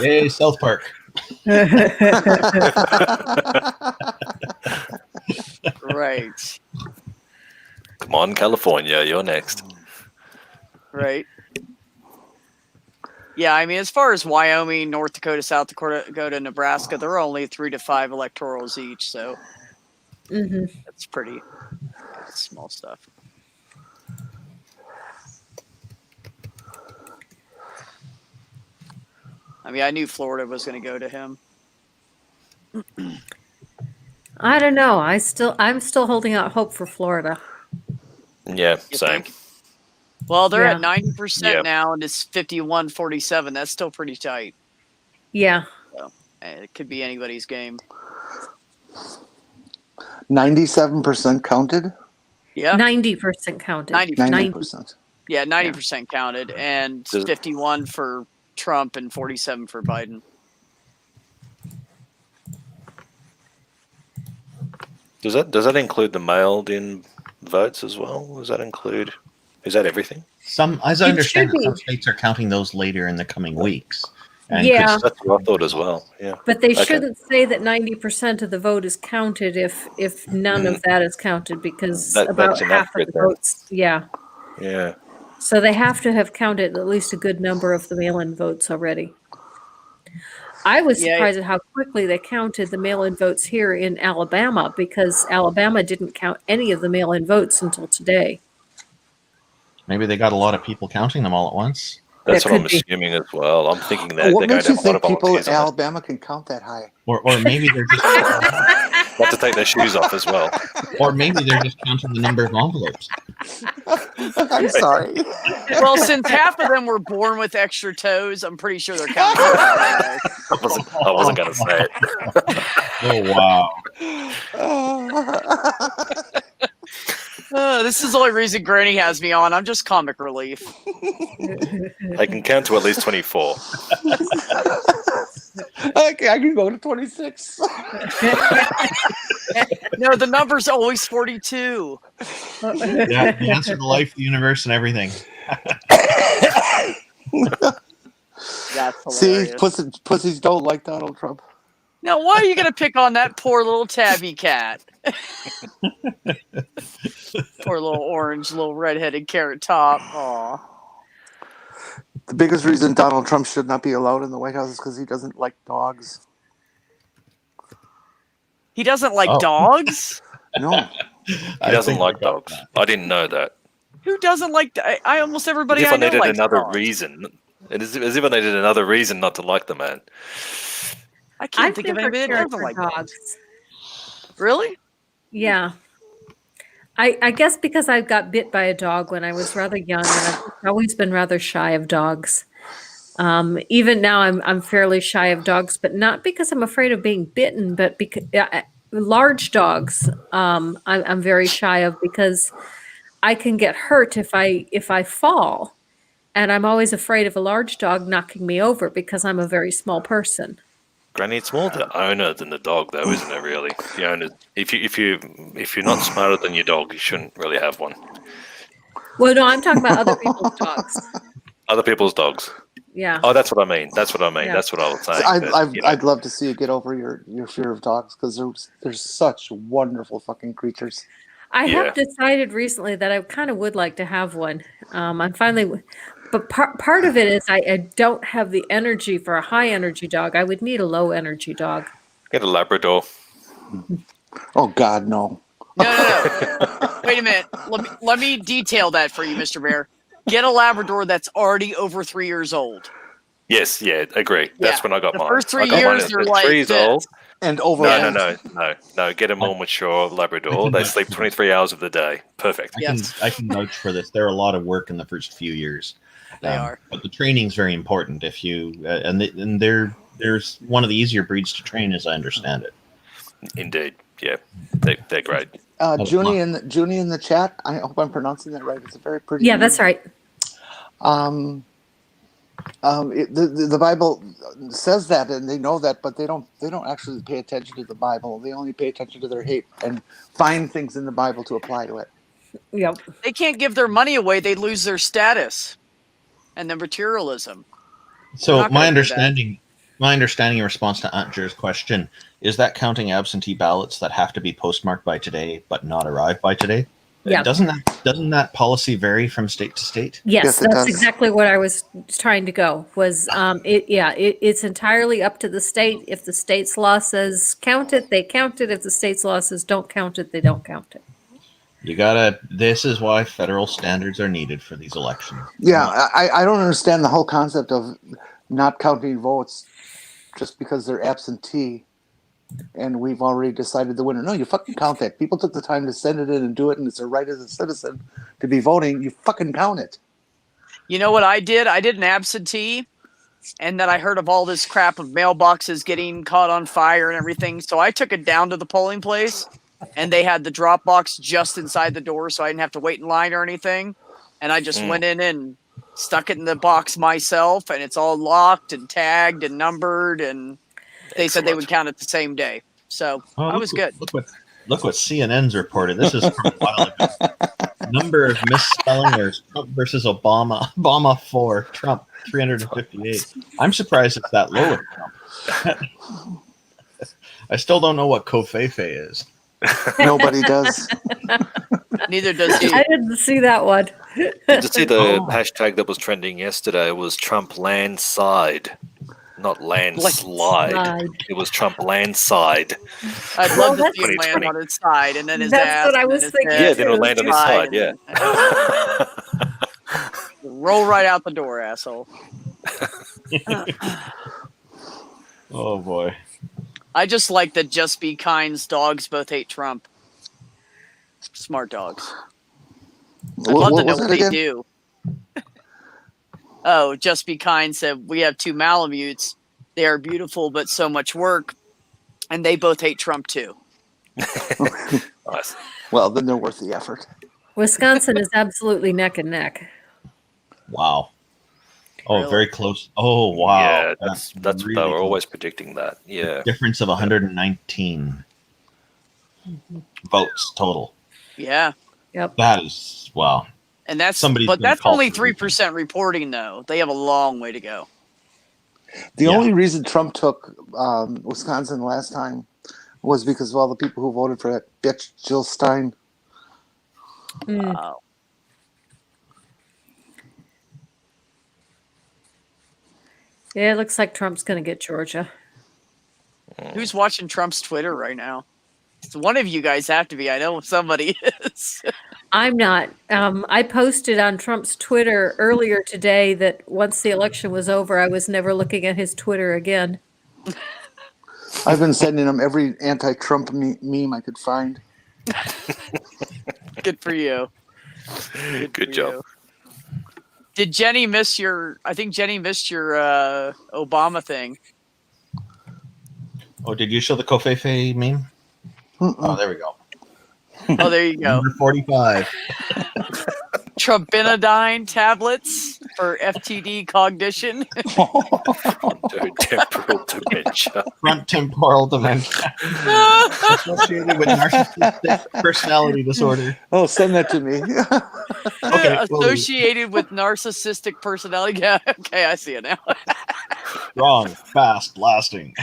Yay, South Park. Right. Come on, California, you're next. Right. Yeah, I mean, as far as Wyoming, North Dakota, South Dakota, Nebraska, they're only 3 to 5 electorals each, so that's pretty small stuff. I mean, I knew Florida was going to go to him. I don't know. I'm still holding out hope for Florida. Yeah, You same. think? Well, they're Yeah. at 90% now, and it's 51-47. That's still pretty tight. Yeah. So, it could be anybody's game. 97% counted. Yeah, 90% counted. 90%. yeah, 90% counted, and Does- 51 for Trump and 47 for Biden. Does that include the mailed-in votes as well? Is that everything? Some, as I It understand should it, some be. states are counting those later in the coming weeks. And Yeah. could- That's what I thought as well. Yeah. But they Okay. shouldn't say that 90% of the vote is counted if none of that is counted, because That's about half of inaccurate the then. votes. Yeah. Yeah. So they have to have counted at least a good number of the mail-in votes already. I was Yeah. surprised at how quickly they counted the mail-in votes here in Alabama, because Alabama didn't count any of the mail-in votes until today. maybe they got a lot of people counting them all at once. That's That what I'm could be. assuming as well. I'm thinking that What they're going makes to you have a lot of think people in volunteers on it. Alabama can count that high? Or maybe they're just They have to take their shoes off as well. or maybe they're just counting the number of envelopes. I'm sorry. Well, since half of them were born with extra toes, I'm pretty sure they're counting. I wasn't going to say it. Oh wow. This is the only reason Granny has me on. I'm just comic relief. They can count to at least 24. Okay, I can go to 26. No, the number's always 42. Yeah, the answer to life, the universe, and everything. That's See, hilarious. pussies don't like Donald Trump. Now, why are you going to pick on that poor little tabby cat? Poor little orange, little redheaded carrot top. Aw. The biggest reason Donald Trump should not be allowed in the White House is because he doesn't like dogs. He doesn't like Oh. dogs? No. He doesn't like dogs. I didn't know that. Who doesn't like I almost everybody As if I I know needed likes another dogs. reason. It is as if I needed another reason not to like the man. I can't I've think of never anybody that cared doesn't for like dogs. dogs. Really? Yeah. I guess because I got bit by a dog when I was rather young, and I've always been rather shy of dogs. Even now, I'm fairly shy of dogs, but not because I'm afraid of being bitten, but because large dogs, I'm very shy of, because I can get hurt if I fall, and I'm always afraid of a large dog knocking me over because I'm a very small person. Granny, it's more the owner than the dog, though, isn't it? Really, the owner. If you're not smarter than your dog, you shouldn't really have one. Well, no, I'm talking about other people's dogs. Other people's dogs. Yeah. Oh, that's what I mean. That's what I mean. Yeah. That's what I was saying. I'd love to see you get over your fear of dogs, because they're such wonderful fucking creatures. I Yeah. have decided recently that I kind of would like to have one. I'm finally, but part of it is I don't have the energy for a high energy dog. I would need a low energy dog. Get a Labrador. Oh God, no. No. Wait a minute. Let me detail that for you, Mr. Bear. Get a Labrador that's already over 3 years old. Yes, yeah, agree. That's Yeah. when I got The mine. first 3 I got mine years, at they're like 3 years this. old. And over. No. Get a more mature Labrador. They sleep 23 hours of the day. Perfect. I can vouch for this. They're a lot of work in the first few years. They are. But the training's very important. If you there's one of the easier breeds to train, as I understand it. Indeed. Yeah, they're great. Jeni in the chat. I hope I'm pronouncing that right. It's a very pretty. Yeah, name. that's right. The Bible says that, and they know that, but they don't actually pay attention to the Bible. They only pay attention to their hate and find things in the Bible to apply to it. Yep. They can't give their money away. They lose their status and their materialism. So not my gonna do understanding My understanding in response to Aunt Jer's question is that counting absentee ballots that have to be postmarked by today but not arrive by today. Yeah. Doesn't that policy vary from state to state? Yes, Yes, it that's does. exactly what I was trying to go. Was it's entirely up to the state. If the state's law says count it, they count it. If the state's law says don't count it, they don't count it. This is why federal standards are needed for these elections. Yeah, I don't understand the whole concept of not counting votes just because they're absentee and we've already decided the winner. No, you fucking count that. People took the time to send it in and do it, and it's their right as a citizen to be voting. You fucking count it. You know what I did? I did an absentee, and then I heard of all this crap of mailboxes getting caught on fire and everything. So I took it down to the polling place, and they had the drop box just inside the door, so I didn't have to wait in line or anything. And I just went in and stuck it in the box myself, and it's all locked and tagged and numbered, and they said they would count it the same day. So I was good. Look what CNN's reported. This is from a while ago. Number of misspelling errors. Trump versus Obama. Obama 4. Trump 358. I'm surprised it's that low with Trump. I still don't know what covfefe is. Nobody does. Neither does he. I didn't see that one. Did you see the hashtag that was trending yesterday? It was Trump landside, not landslide. Landslide. It was Trump landside. I'd love to Well, see him land 2020. on his side, and then his That's ass. what I and was his thinking. head, Yeah, then it'll land on his side. and- Yeah. Roll right out the door, asshole. Oh boy. I just like that Just Be Kind's dogs both hate Trump. Smart dogs. I'd love to know was what it they again? do. Oh, Just Be Kind said, we have 2 Malamutes. They are beautiful, but so much work. And they both hate Trump, too. Nice. Well, then they're worth the effort. Wisconsin is absolutely neck and neck. Wow. Oh, Really? very close. Oh, wow. Yeah, that's really they were close. always predicting that. Yeah. Difference of 119 votes total. Yeah. Yep. That is, wow. And that's Somebody's but gonna that's call only for it. 3% reporting, though. They have a long way to go. The Yeah. only reason Trump took Wisconsin last time was because of all the people who voted for that bitch Jill Stein. Mm. Wow. Yeah, it looks like Trump's going to get Georgia. Who's watching Trump's Twitter right now? One of you guys have to be. I know somebody is. I'm not. I posted on Trump's Twitter earlier today that once the election was over, I was never looking at his Twitter again. I've been sending him every anti-Trump meme I could find. Good for you. Good job. Did Jenny miss your? I think Jenny missed your Obama thing. Oh, did you show the covfefe meme? Oh, there we go. Oh, there you go. Number 45. Trumpinidine tablets for FTD cognition. Temporal dementia. Front temporal dementia. Associated with narcissistic personality disorder. Oh, send that to me. Okay, well, Associated with narcissistic personality. Yeah, okay, I see it now. strong, fast, lasting.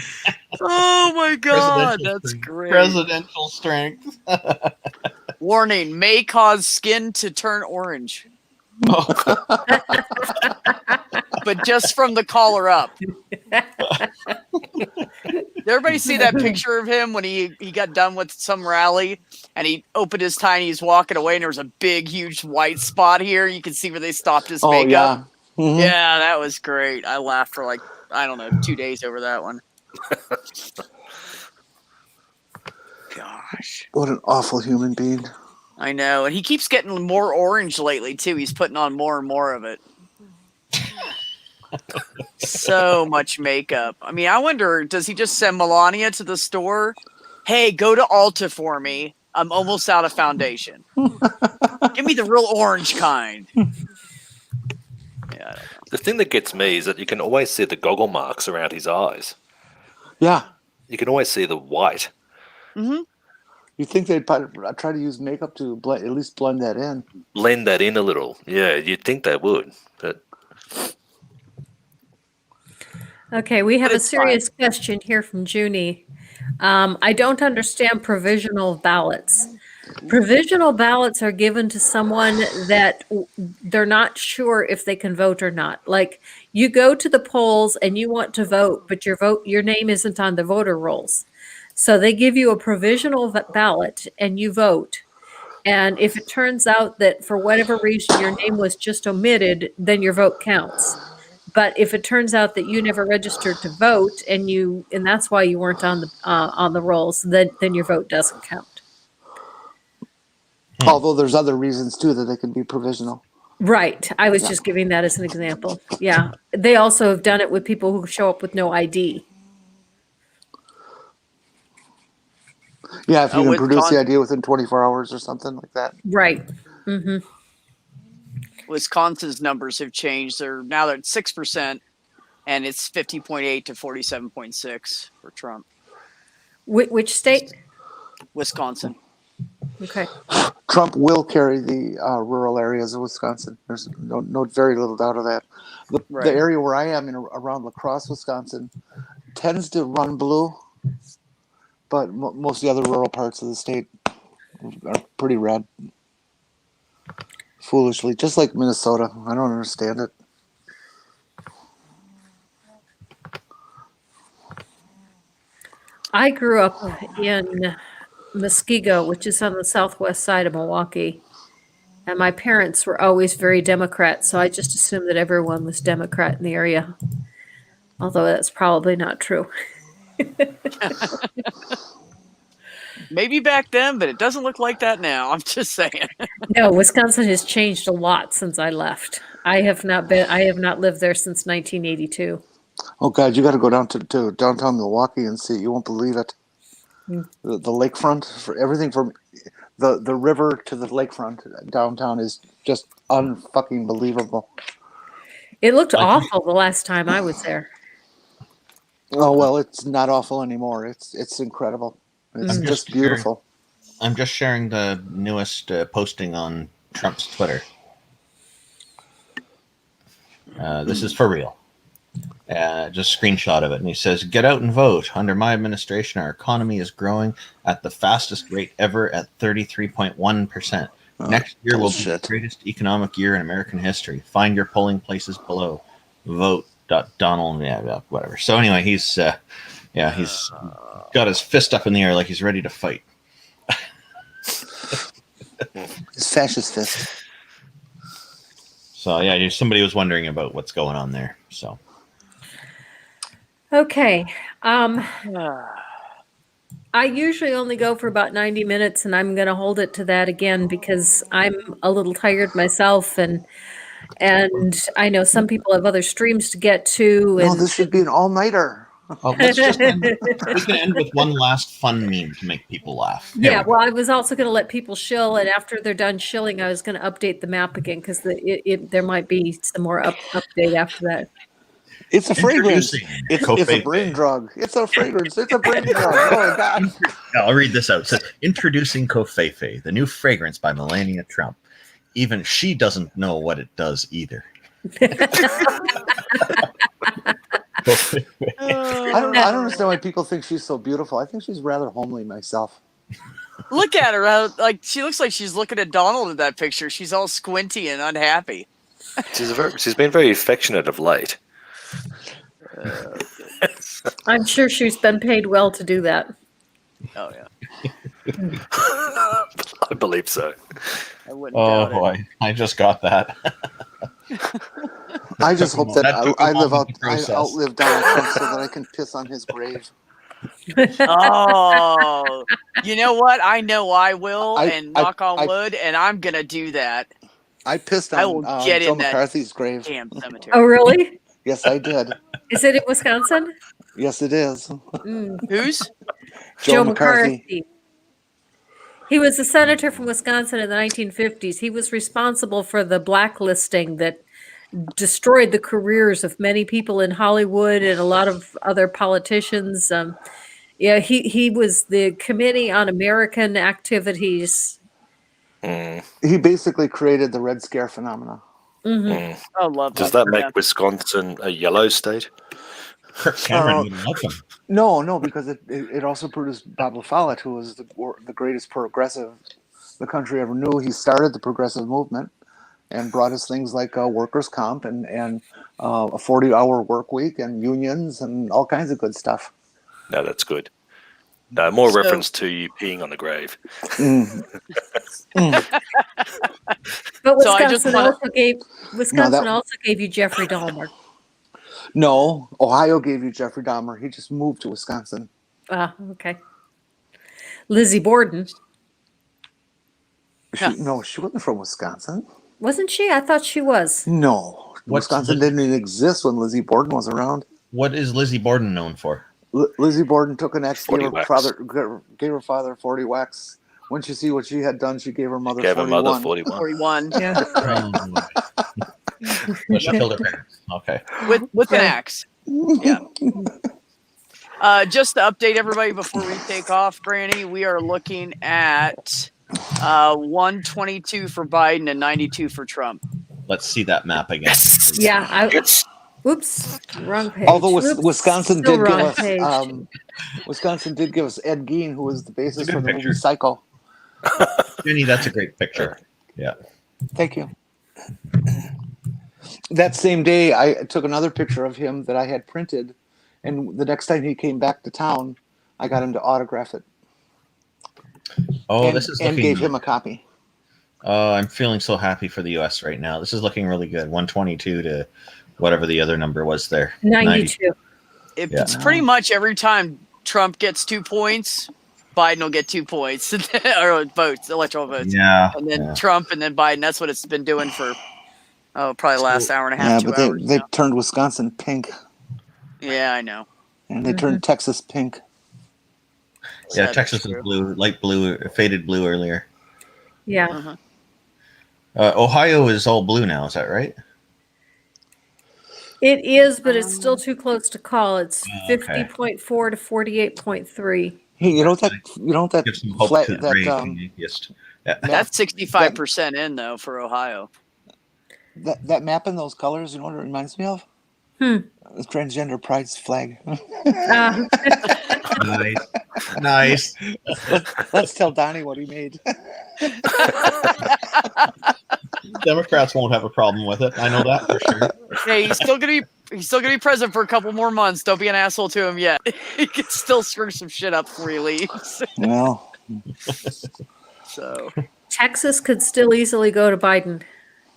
Oh my god, Presidential that's strength. great. Presidential strength. Warning, may cause skin to turn orange. But just from the collar up. Did everybody see that picture of him when he got done with some rally and he opened his tie and he's walking away and there was a big, huge white spot here? You can see where they stopped his Oh, makeup. yeah. Mhm. Yeah, that was great. I laughed for like, I don't know, 2 days over that one. Gosh. What an awful human being. I know. And he keeps getting more orange lately, too. He's putting on more and more of it. So much makeup. I mean, I wonder, does he just send Melania to the store? Hey, go to Ulta for me. I'm almost out of foundation. Give me the real orange kind. Yeah, I don't know. The thing that gets me is that you can always see the goggle marks around his eyes. Yeah. You can always see the white. Mm-hmm. You'd think they'd try to use makeup to at least blend that in. Blend that in a little. Yeah, you'd think they would. But Okay, we have But a it's fine. serious question here from Junie. I don't understand provisional ballots. Provisional ballots are given to someone that they're not sure if they can vote or not. Like you go to the polls and you want to vote, but your name isn't on the voter rolls. So they give you a provisional ballot and you vote. And if it turns out that for whatever reason your name was just omitted, then your vote counts. But if it turns out that you never registered to vote and that's why you weren't on the rolls, then your vote doesn't count. Although there's other reasons too that they can be provisional. Right. I was just giving that as an example. Yeah. They also have done it with people who show up with no ID. Yeah, if you can produce the Wisconsin- idea within 24 hours or something like that. Right. Hmm. Wisconsin's numbers have changed. They're at 6%, and it's 50.8 to 47.6 for Trump. Which state? Wisconsin. Okay. Trump will carry the rural areas of Wisconsin. There's no very little doubt of that. The area where I am around La Crosse, Wisconsin, tends to run blue, but most of the other rural parts of the state are pretty red. Foolishly, just like Minnesota. I don't understand it. I grew up in Muskego, which is on the southwest side of Milwaukee. And my parents were always very Democrat, so I just assumed that everyone was Democrat in the area. Although that's probably not true. Maybe back then, but it doesn't look like that now. I'm just saying. No, Wisconsin has changed a lot since I left. I have not lived there since 1982. Oh God, you got to go down to downtown Milwaukee and see. You won't believe it. The lakefront, for everything from the river to the lakefront downtown is just unfucking believable. It looked awful the last time I was there. Oh well, it's not awful anymore. It's incredible. It's just beautiful. I'm just sharing the newest posting on Trump's Twitter. This is for real. Just a screenshot of it. And he says, "Get out and vote. Under my administration, our economy is growing at the fastest rate ever at 33.1%. Next year will be the greatest economic year in American history. Find your polling places below. Vote. Donald." Yeah, whatever. So anyway, he's got his fist up in the air like he's ready to fight. His fascist fist. So yeah, somebody was wondering about what's going on there. So okay. I usually only go for about 90 minutes, and I'm going to hold it to that again because I'm a little tired myself, and I know some people have other streams to get to. No, this should be an all-nighter. Let's just we can end with one last fun meme to make people laugh. Yeah, well, I was also going to let people shill, and after they're done shilling, I was going to update the map again because there might be some more update after that. It's a fragrance. It's a brain drug. It's a fragrance. It's a brain drug. Oh my God. I'll read this out. It says, "Introducing Covfefe, the new fragrance by Melania Trump. Even she doesn't know what it does either." I don't understand why people think she's so beautiful. I think she's rather homely myself. Look at her. Like she looks like she's looking at Donald in that picture. She's all squinty and unhappy. She's been very affectionate of late. I'm sure she's been paid well to do that. Oh yeah. I believe so. I wouldn't doubt it. Boy, I just got that. I just hope that I outlive Donald Trump so that I can piss on his grave. Oh, you know what? I know I will, and knock on wood, and I'm gonna do that. I pissed on Joe McCarthy's grave. Damn cemetery. Oh, really? Yes, I did. Is it in Wisconsin? Yes, it is. Who's? Joe McCarthy. He was a senator from Wisconsin in the 1950s. He was responsible for the blacklisting that destroyed the careers of many people in Hollywood and a lot of other politicians. He was the Committee on American Activities. He basically created the Red Scare phenomena. I love that. Does that make Wisconsin a yellow state? Kirk Cameron would love him. No, because it also produced Bob Follett, who was the greatest progressive the country ever knew. He started the progressive movement and brought us things like workers' comp and a 40-hour work week and unions and all kinds of good stuff. No, that's good. No, more So- reference to you peeing on the grave. But So I just Wisconsin that- also gave you Jeffrey Dahmer. No, Ohio gave you Jeffrey Dahmer. He just moved to Wisconsin. Okay. Lizzie Borden. No, she wasn't from Wisconsin. Wasn't she? I thought she was. No, What's Wisconsin didn't even exist when Lizzie Borden was around. What is Lizzie Borden known for? Lizzie Borden took an ex, 40 gave her father 40 whacks. Once you see what she had done, she gave her mother Gave her 41. mother 41. 41 Yeah. Well, she killed her parents. Okay. with an axe. Yeah. Just to update everybody before we take off, Granny, we are looking at 122 for Biden and 92 for Trump. Let's see that map again. Yes. Yeah. Yes. Oops. Wrong page. Although Oops, Wisconsin still did give wrong us page. Wisconsin did give us Ed Gein, who was the basis It's a for good the picture. movie Psycho. Jenny, that's a great picture. Yeah. Thank you. That same day, I took another picture of him that I had printed, and the next time he came back to town, I got him to autograph it. Oh, and, this is and looking. gave him a copy. I'm feeling so happy for the U.S. right now. This is looking really good. 122 to whatever the other number was there. 92. It's pretty much every time Trump gets 2 points, Biden will get 2 points or votes, electoral votes. Yeah. And then yeah. Trump and then Biden. That's what it's been doing for probably the last hour and a Yeah, half, 2 but hours. they now. turned Wisconsin pink, Yeah, I know. and they turned Texas pink. Yeah, Sad Texas but is true. blue, light blue, faded blue earlier. Yeah. Uh-huh. Ohio is all blue now. Is that right? It is, but it's still too close to call. It's Okay. 50.4 to 48.3. Hey, you know that Give some hope flat to the brave that and atheist. Yeah. That's 65% in though for Ohio. that map in those colors. You know what it reminds me of? The transgender pride's flag. Nice. Nice. Let's tell Donnie what he made. Democrats won't have a problem with it. I know that for sure. Hey, he's still gonna be president for a couple more months. Don't be an asshole to him yet. He can still screw some shit up before he leaves. Well, So, Texas could still easily go to Biden.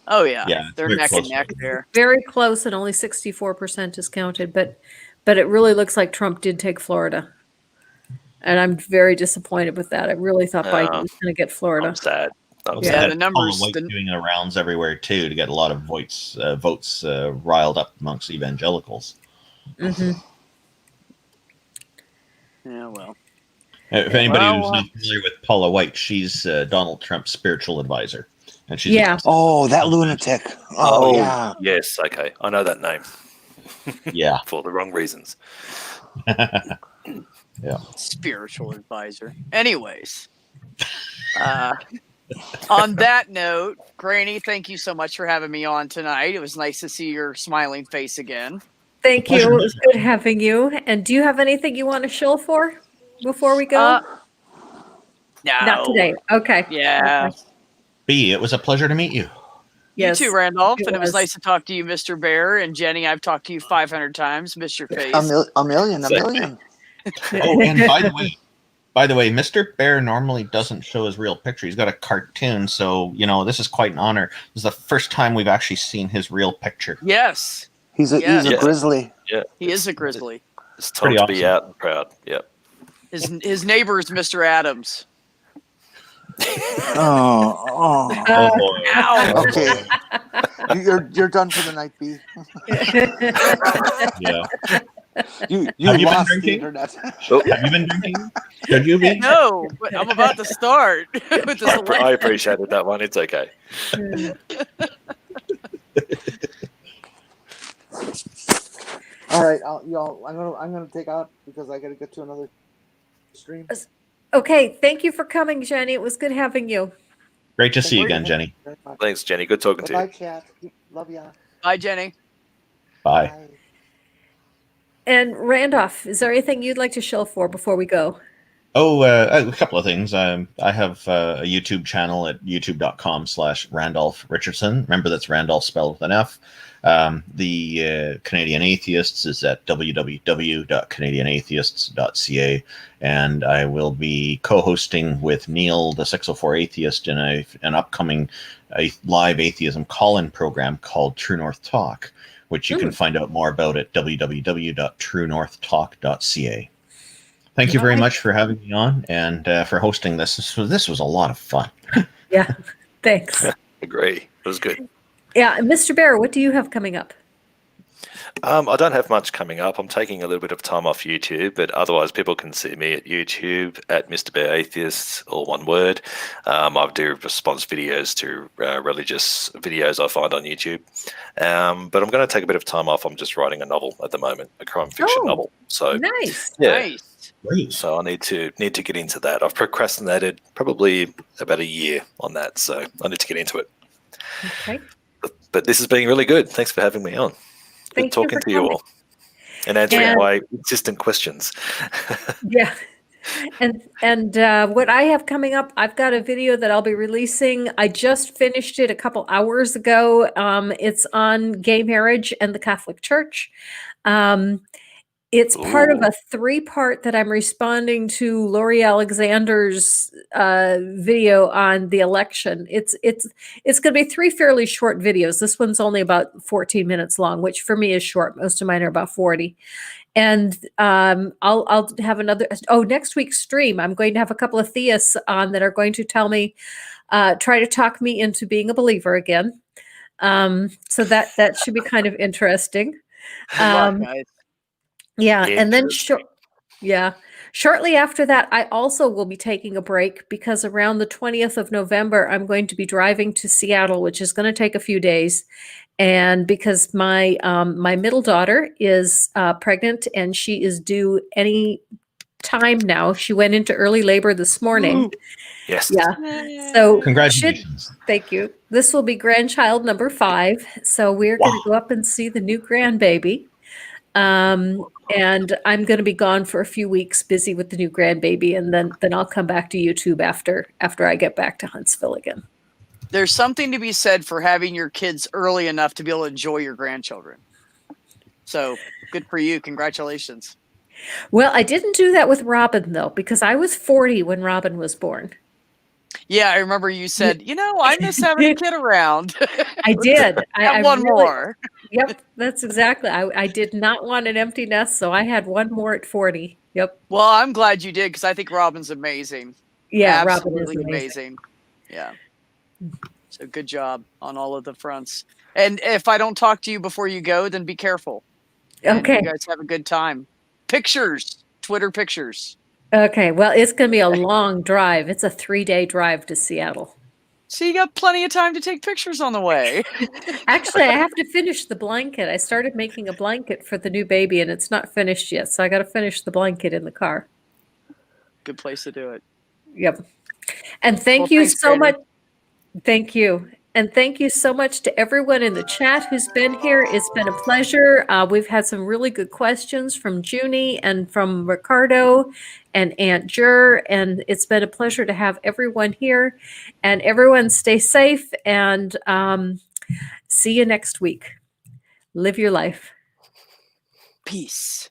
oh yeah, Yeah, they're very neck close. and neck there. Very close, and only 64% is counted. But it really looks like Trump did take Florida. And I'm very disappointed with that. I really thought Biden was going to get Florida. I'm sad. I'm Yeah, sad. the numbers. White doing the rounds everywhere too to get a lot of votes riled up amongst evangelicals. Hmm. Yeah, well. If anybody Well, who's not familiar with Paula White, she's Donald Trump's spiritual advisor, and she's Yeah. oh, that lunatic. Oh, yeah. Yes. Okay. I know that name yeah. for the wrong reasons. Spiritual advisor. Anyways, on that note, Granny, thank you so much for having me on tonight. It was nice to see your smiling face again. Thank you. It was good having you. And do you have anything you want to shill for before we go? No. Not today. Okay. Yeah. Okay. B, it was a pleasure to meet you. Yes. You too, Randolph. it And it was was. nice to talk to you, Mr. Bear. And Jenny, I've talked to you 500 times. Miss your face. A million. Oh, and by the way, Mr. Bear normally doesn't show his real picture. He's got a cartoon, so this is quite an honor. This is the first time we've actually seen his real picture. Yes. He's a Yeah. grizzly. Yeah. He is a grizzly. It's time Pretty to be awesome. out and proud. Yep. His neighbor is Mr. Adams. Oh. Oh boy. Ow. Okay. You're done for the night, B. Yeah. You Have you been lost the drinking? internet. Oh, Have you been drinking? Should you be? No, but I'm about to start with this. I appreciated that one. It's okay. All right, I'm gonna take out because I gotta get to another stream. Okay. Thank you for coming, Jenny. It was good having you. Great to see you again, Jenny. Thanks, Jenny. Good talking to Bye, you. chat. Love ya. Bye, Jenny. Bye. And Randolph, is there anything you'd like to shill for before we go? Oh, a couple of things. I have a YouTube channel at youtube.com/Randolf Richardson. Remember, that's Randolph spelled with an F. The Canadian Atheists is at www.canadianatheists.ca. And I will be co-hosting with Neil, the 604 Atheist, in an upcoming live atheism call-in program called True North Talk, which you can find out more about at www.truenorthtalk.ca. Thank you very much for having me on and for hosting this. This was a lot of fun. Yeah, thanks. Agree. It was good. Yeah, and Mr. Bear, what do you have coming up? I don't have much coming up. I'm taking a little bit of time off YouTube, but otherwise people can see me at YouTube at Mr. Bear Atheist, all one word. I do response videos to religious videos I find on YouTube. But I'm going to take a bit of time off. I'm just writing a novel at the moment, a crime fiction novel. So nice. Yeah. Nice. Great. So I need to get into that. I've procrastinated probably about a year on that, so I need to get into it. Okay. But this has been really good. Thanks for having me on. Good talking to you all and answering my insistent questions. Yeah. And what I have coming up, I've got a video that I'll be releasing. I just finished it a couple hours ago. It's on gay marriage and the Catholic Church. It's part of a 3-part that I'm responding to Laurie Alexander's video on the election. It's going to be 3 fairly short videos. This one's only about 14 minutes long, which for me is short. Most of mine are about 40. And I'll have another. Oh, next week's stream, I'm going to have a couple of theists on that are going to tell me, try to talk me into being a believer again. So that should be kind of interesting. Good luck, guys. Yeah, and then shortly after that, I also will be taking a break because around the 20th of November, I'm going to be driving to Seattle, which is going to take a few days. And because my middle daughter is pregnant and she is due any time now. She went into early labor this morning. Yes. Yeah. So Congratulations. thank you. This will be grandchild number 5. So we're going to go up and see the new grandbaby. And I'm going to be gone for a few weeks, busy with the new grandbaby, and then I'll come back to YouTube after I get back to Huntsville again. There's something to be said for having your kids early enough to be able to enjoy your grandchildren. So good for you. Congratulations. Well, I didn't do that with Robin, though, because I was 40 when Robin was born. Yeah, I remember you said, I miss having a kid around. I did. I one really, more. Yep, that's exactly. I did not want an empty nest, so I had one more at 40. Yep. Well, I'm glad you did because I think Robin's amazing. Yeah, absolutely Robin is amazing. Yeah. So good job on all of the fronts. And if I don't talk to you before you go, then be careful. Okay. And you guys have a good time. Pictures, Twitter pictures. Okay. Well, it's going to be a long drive. It's a 3-day drive to Seattle. So you got plenty of time to take pictures on the way. Actually, I have to finish the blanket. I started making a blanket for the new baby, and it's not finished yet. So I got to finish the blanket in the car. Good place to do it. Yep. And thank you so much. Thank you. And thank you so much to everyone in the chat who's been here. It's been a pleasure. We've had some really good questions from Jeni and from Ricardo and Aunt Jur. And it's been a pleasure to have everyone here. And everyone stay safe and see you next week. Live your life. Peace.